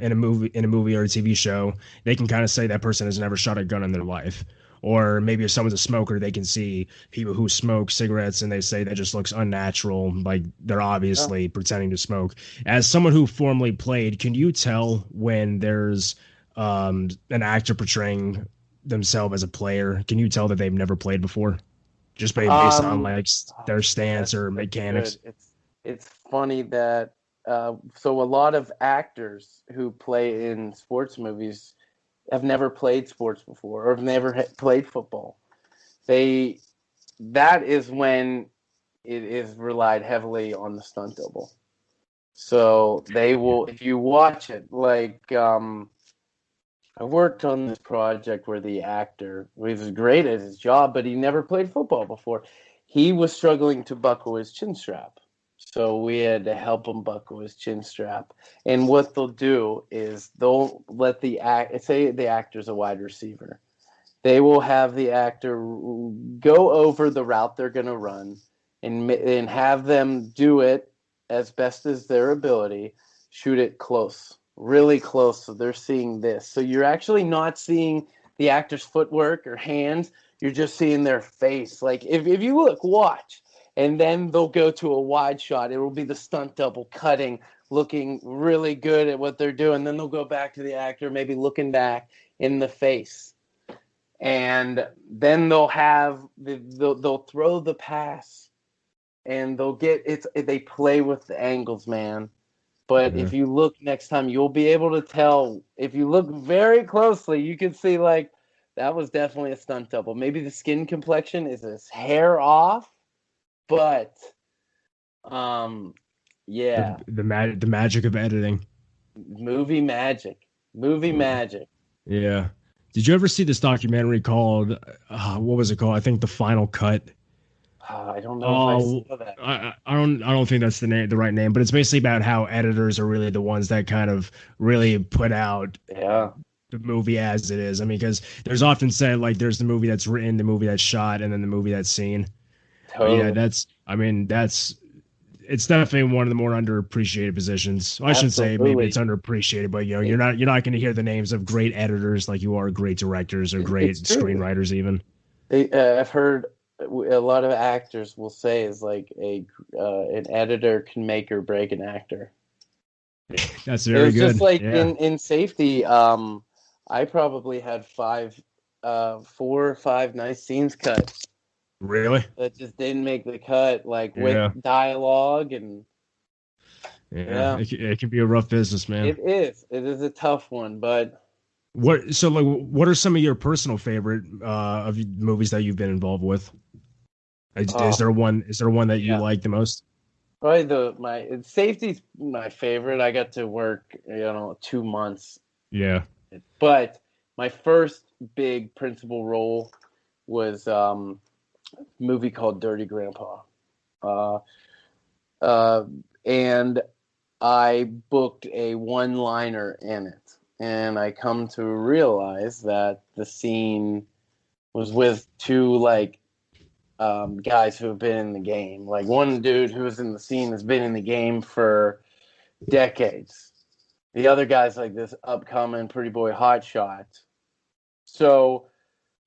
in a movie or a TV show, they can kind of say that person has never shot a gun in their life. Or maybe if someone's a smoker, they can see people who smoke cigarettes and they say that just looks unnatural, like they're obviously pretending to smoke. As someone who formerly played, can you tell when there's an actor portraying themselves as a player? Can you tell that they've never played before, just based on like their stance or mechanics? It's funny that so a lot of actors who play in sports movies have never played sports before or have never played football. That is when it is relied heavily on the stunt double. So they will, if you watch it, like I worked on this project where the actor was great at his job, but he never played football before. He was struggling to buckle his chin strap. So we had to help him buckle his chin strap. And what they'll do is they'll let say the actor's a wide receiver. They will have the actor go over the route they're going to run and have them do it as best as their ability, shoot it close, really close, so they're seeing this. So you're actually not seeing the actor's footwork or hands, you're just seeing their face. Like, if you watch, and then they'll go to a wide shot. It will be the stunt double cutting, looking really good at what they're doing. Then they'll go back to the actor, maybe looking back in the face. And then they'll throw the pass, and they play with the angles, man. But if you look next time, you'll be able to tell. If you look very closely, you can see, like, that was definitely a stunt double. Maybe the skin complexion is a hair off, but yeah. The magic of editing. Movie magic. Yeah. Did you ever see this documentary called, what was it called? I think The Final Cut. I don't know if I saw that. I don't think that's the right name, but it's basically about how editors are really the ones that kind of really put out the movie as it is. I mean, because there's often said, like, there's the movie that's written, the movie that's shot, and then the movie that's seen. Totally. Yeah, it's definitely one of the more underappreciated positions. Well, I shouldn't say maybe it's underappreciated, but you're not going to hear the names of great editors like you are great directors or great screenwriters even. I've heard a lot of actors will say is like an editor can make or break an actor. That's very good. Just like in Safety, I probably had 4 or 5 nice scenes cut. Really? That just didn't make the cut, like with dialogue and. Yeah. It can be a rough business, man. It is. It is a tough one, but. What are some of your personal favorite of movies that you've been involved with? Is there one that you like the most? Probably Safety's my favorite. I got to work 2 months. Yeah. But my first big principal role was a movie called Dirty Grandpa. And I booked a one-liner in it. And I come to realize that the scene was with 2 guys who have been in the game. Like, one dude who was in the scene has been in the game for decades. The other guy's like this upcoming pretty boy hotshot. So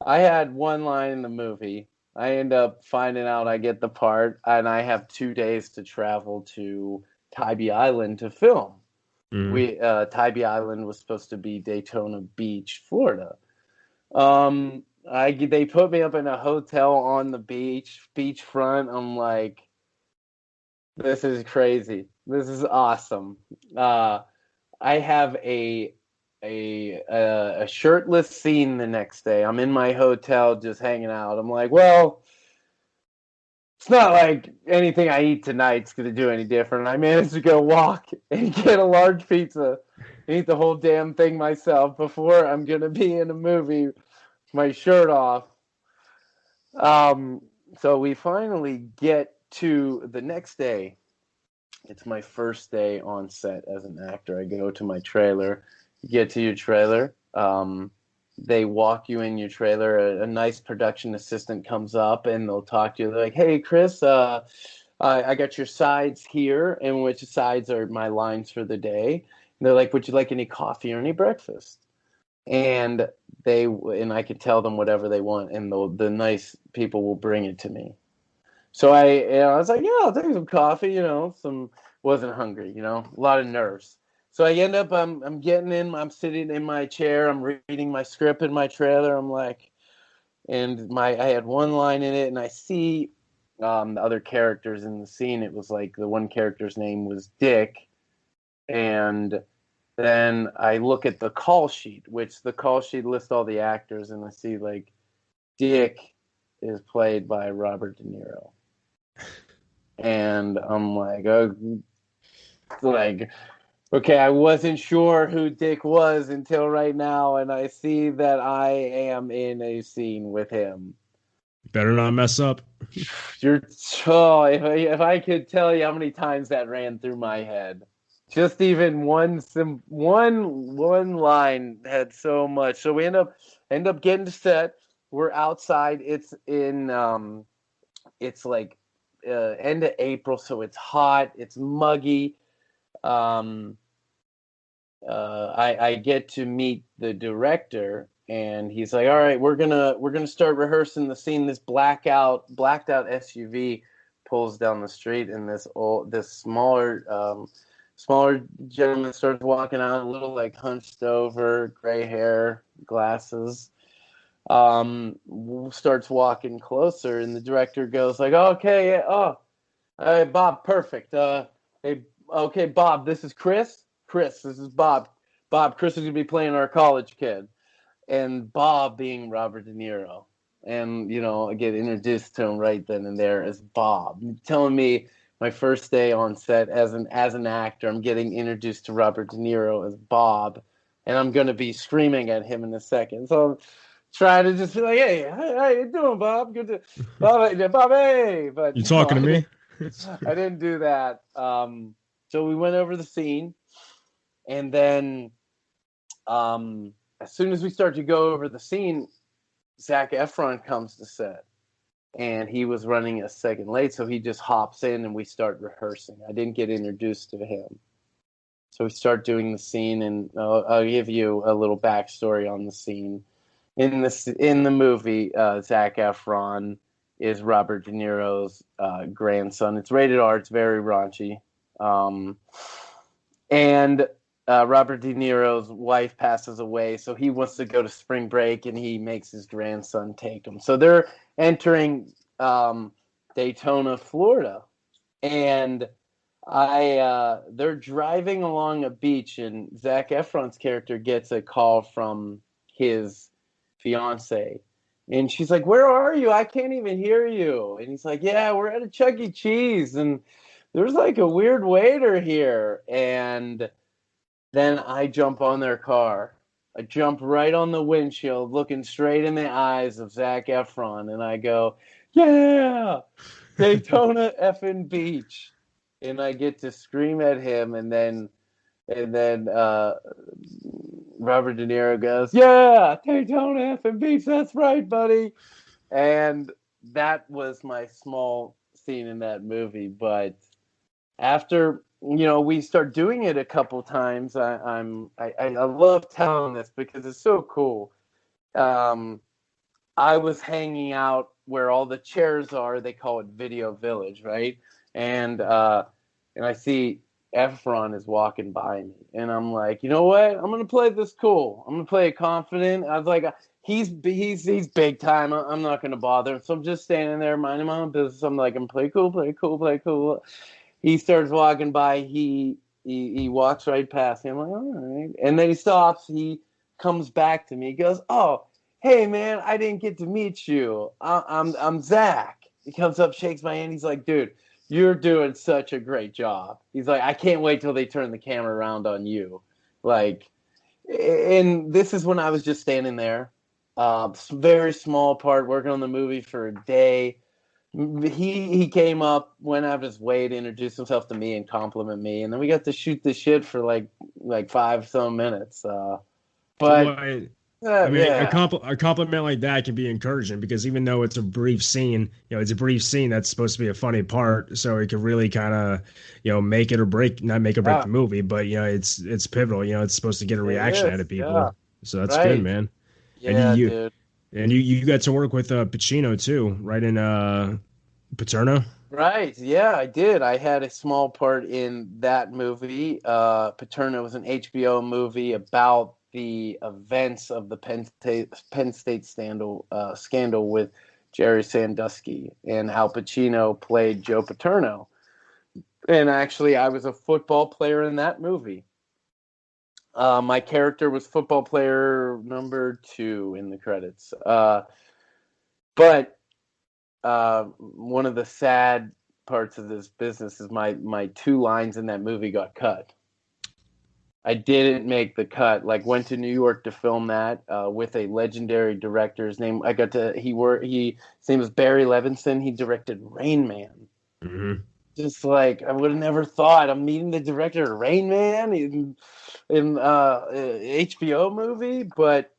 I had one line in the movie. I end up finding out I get the part, and I have 2 days to travel to Tybee Island to film. Mm-hmm. Tybee Island was supposed to be Daytona Beach, Florida. They put me up in a hotel on the beachfront. I'm like, this is crazy. This is awesome. I have a shirtless scene the next day. I'm in my hotel just hanging out. I'm like, well, it's not like anything I eat tonight's going to do any different. I managed to go walk and get a large pizza and eat the whole damn thing myself before I'm going to be in a movie, my shirt off. So we finally get to the next day. It's my first day on set as an actor. I go to my trailer. You get to your trailer. They walk you in your trailer. A nice production assistant comes up and they'll talk to you. They're like, hey, Chris, I got your sides here, and which sides are my lines for the day. And they're like, would you like any coffee or any breakfast? And I can tell them whatever they want, and the nice people will bring it to me. So I was like, yeah, I'll take some coffee, wasn't hungry, a lot of nerves. So I end up, I'm getting in, I'm sitting in my chair, I'm reading my script in my trailer, I'm like, and I had one line in it, and I see the other characters in the scene. It was like the one character's name was Dick, and then I look at the call sheet, which the call sheet lists all the actors, and I see, like, Dick is played by Robert De Niro. And I'm like, okay, I wasn't sure who Dick was until right now, and I see that I am in a scene with him. Better not mess up. If I could tell you how many times that ran through my head, just even one line had so much. So we end up getting to set. We're outside. It's like end of April, so it's hot. It's muggy. Um, I get to meet the director, and he's like, "All right, we're gonna start rehearsing the scene." This blacked out SUV pulls down the street, and this smaller gentleman starts walking out, a little like hunched over, gray hair, glasses. Starts walking closer, and the director goes like, "Okay, yeah, oh, hey Bob, perfect. Hey, okay, Bob, this is Chris. Chris, this is Bob. Bob, Chris is gonna be playing our college kid, and Bob being Robert De Niro, and I get introduced to him right then and there as Bob. Telling me my first day on set as an actor, I'm getting introduced to Robert De Niro as Bob, and I'm gonna be screaming at him in a second. So I'm trying to just be like, "Hey, how you doing, Bob? Good to Bob, hey." But You talking to me? I didn't do that. So we went over the scene, and then as soon as we start to go over the scene, Zac Efron comes to set, and he was running a second late, so he just hops in and we start rehearsing. I didn't get introduced to him. So we start doing the scene, and I'll give you a little backstory on the scene. In the movie, Zac Efron is Robert De Niro's grandson. It's rated R. It's very raunchy. And Robert De Niro's wife passes away, so he wants to go to spring break, and he makes his grandson take him. So they're entering Daytona, Florida, and they're driving along a beach, and Zac Efron's character gets a call from his fiance, and she's like, "Where are you? I can't even hear you." And he's like, "Yeah, we're at a Chuck E. Cheese, and there's like a weird waiter here." And then I jump on their car. I jump right on the windshield, looking straight in the eyes of Zac Efron, and I go, "Yeah, Daytona effing beach." And I get to scream at him, and then Robert De Niro goes, "Yeah, Daytona effing beach. That's right, buddy." And that was my small scene in that movie. But after we start doing it a couple times, I love telling this because it's so cool. I was hanging out where all the chairs are. They call it Video Village, right? And I see Efron is walking by me, and I'm like, you know what? I'm gonna play this cool. I'm gonna play it confident. I was like, he's big time. I'm not gonna bother him. So I'm just standing there minding my own business. I'm like, I'm play cool, play cool, play cool. He starts walking by. He walks right past me. I'm like, all right, and then he stops. He comes back to me. He goes, "Oh, hey man, I didn't get to meet you. I'm Zach." He comes up, shakes my hand. He's like, "Dude, you're doing such a great job." He's like, "I can't wait till they turn the camera around on you." Like, and this is when I was just standing there, very small part, working on the movie for a day. He came up, went out of his way to introduce himself to me and compliment me, and then we got to shoot the shit for like 5 some minutes. But Well, I mean, yeah, a compliment like that can be encouraging because even though it's a brief scene, it's a brief scene that's supposed to be a funny part, so it could really kind of, make it or break, not make or break the yeah, movie, but it's pivotal. It's supposed to get a it reaction out is. of people, Yeah, so that's good, right. man. And Yeah, dude. you got to work with Pacino too, right in Paterno. Right. Yeah, I did. I had a small part in that movie. Paterno was an HBO movie about the events of the Penn State scandal with Jerry Sandusky, and Al Pacino played Joe Paterno. And actually, I was a football player in that movie. My character was football player number 2 in the credits. But one of the sad parts of this business is my 2 lines in that movie got cut. I didn't make the cut. Like, went to New York to film that with a legendary director. His name his name was Barry Levinson. He directed Rain Man. Mm-hmm. Just like, I would have never thought I'm meeting the director of Rain Man in HBO movie. But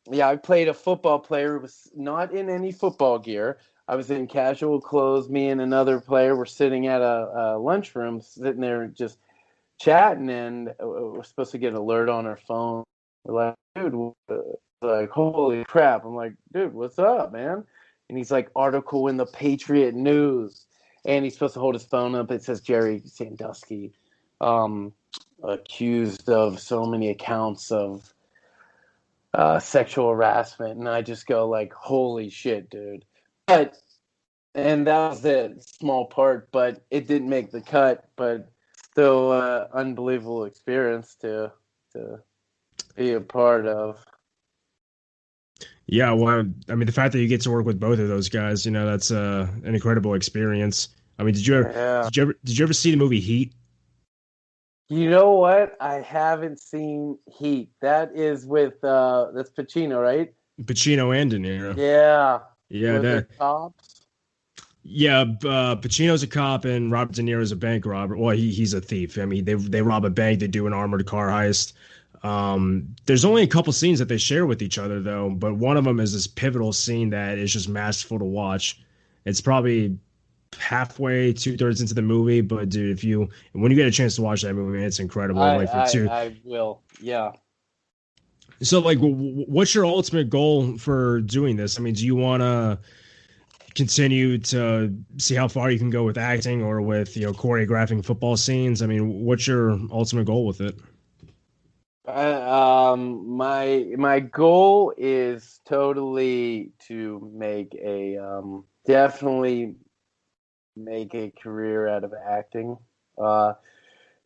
yeah, I played a football player who was not in any football gear. I was in casual clothes. Me and another player were sitting at a lunchroom, sitting there just chatting, and we're supposed to get an alert on our phone. We're like, dude, like, holy crap. I'm like, dude, what's up, man? And he's like, article in the Patriot News. And he's supposed to hold his phone up. It says Jerry Sandusky, accused of so many accounts of sexual harassment. And I just go like, holy shit, dude. And that was the small part, but it didn't make the cut. But still, unbelievable experience to be a part of. Yeah, well, I mean, the fact that you get to work with both of those guys, that's an incredible experience. I mean, did you ever see the movie Heat? You know what? I haven't seen Heat. That is with that's Pacino, right? Pacino and De Niro. Yeah. Yeah, Were they cops? Yeah, Pacino's a cop and Robert De Niro's a bank robber. Well, he's a thief. I mean, they rob a bank, they do an armored car heist. There's only a couple scenes that they share with each other, though, but one of them is this pivotal scene that is just masterful to watch. It's probably halfway, 2/3 into the movie, but dude, when you get a chance to watch that movie, man, it's incredible. I will. Yeah. So, like, what's your ultimate goal for doing this? I mean, do you want to continue to see how far you can go with acting or with, choreographing football scenes? I mean, what's your ultimate goal with it? My goal is totally to definitely make a career out of acting.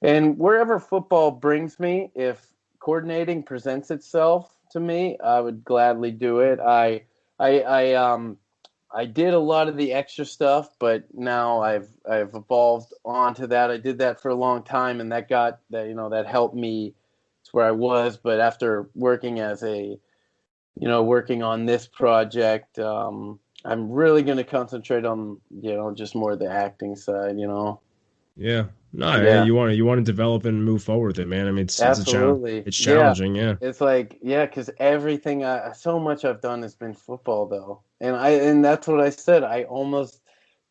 And wherever football brings me, if coordinating presents itself to me, I would gladly do it. I did a lot of the extra stuff, but now I've evolved onto that. I did that for a long time, and that helped me to where I was. But after working working on this project, I'm really going to concentrate on, just more of the acting side, Yeah. No, yeah. You want to develop and move forward with it, man. I mean, it's absolutely. It's challenging, yeah. It's like, because everything so much I've done has been football, though. And that's what I said. I almost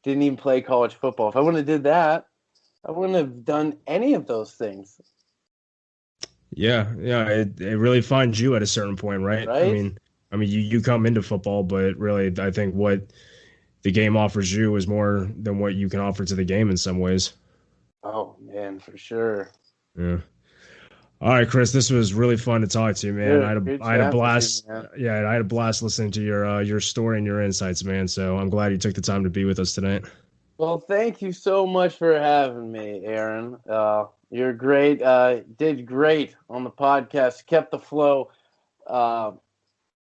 didn't even play college football. If I wouldn't have did that, I wouldn't have done any of those things. Yeah. It really finds you at a certain point, right? Right? I mean, you come into football, but really, I think what the game offers you is more than what you can offer to the game in some ways. Oh man, for sure. Yeah. All right, Chris, this was really fun to talk to you, man. I had a blast. I had a blast listening to your story and your insights, man. So I'm glad you took the time to be with us tonight. Well, thank you so much for having me, Aaron. You're great. Did great on the podcast. Kept the flow.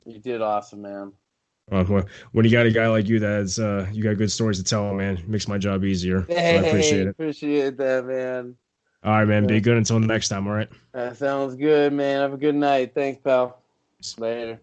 You did awesome, man. When you got a guy like you that's you got good stories to tell, man, it makes my job easier. Hey, so I appreciate it. Appreciate that, man. All right, man. Be good until next time. All right. That sounds good, man. Have a good night. Thanks, pal. Later.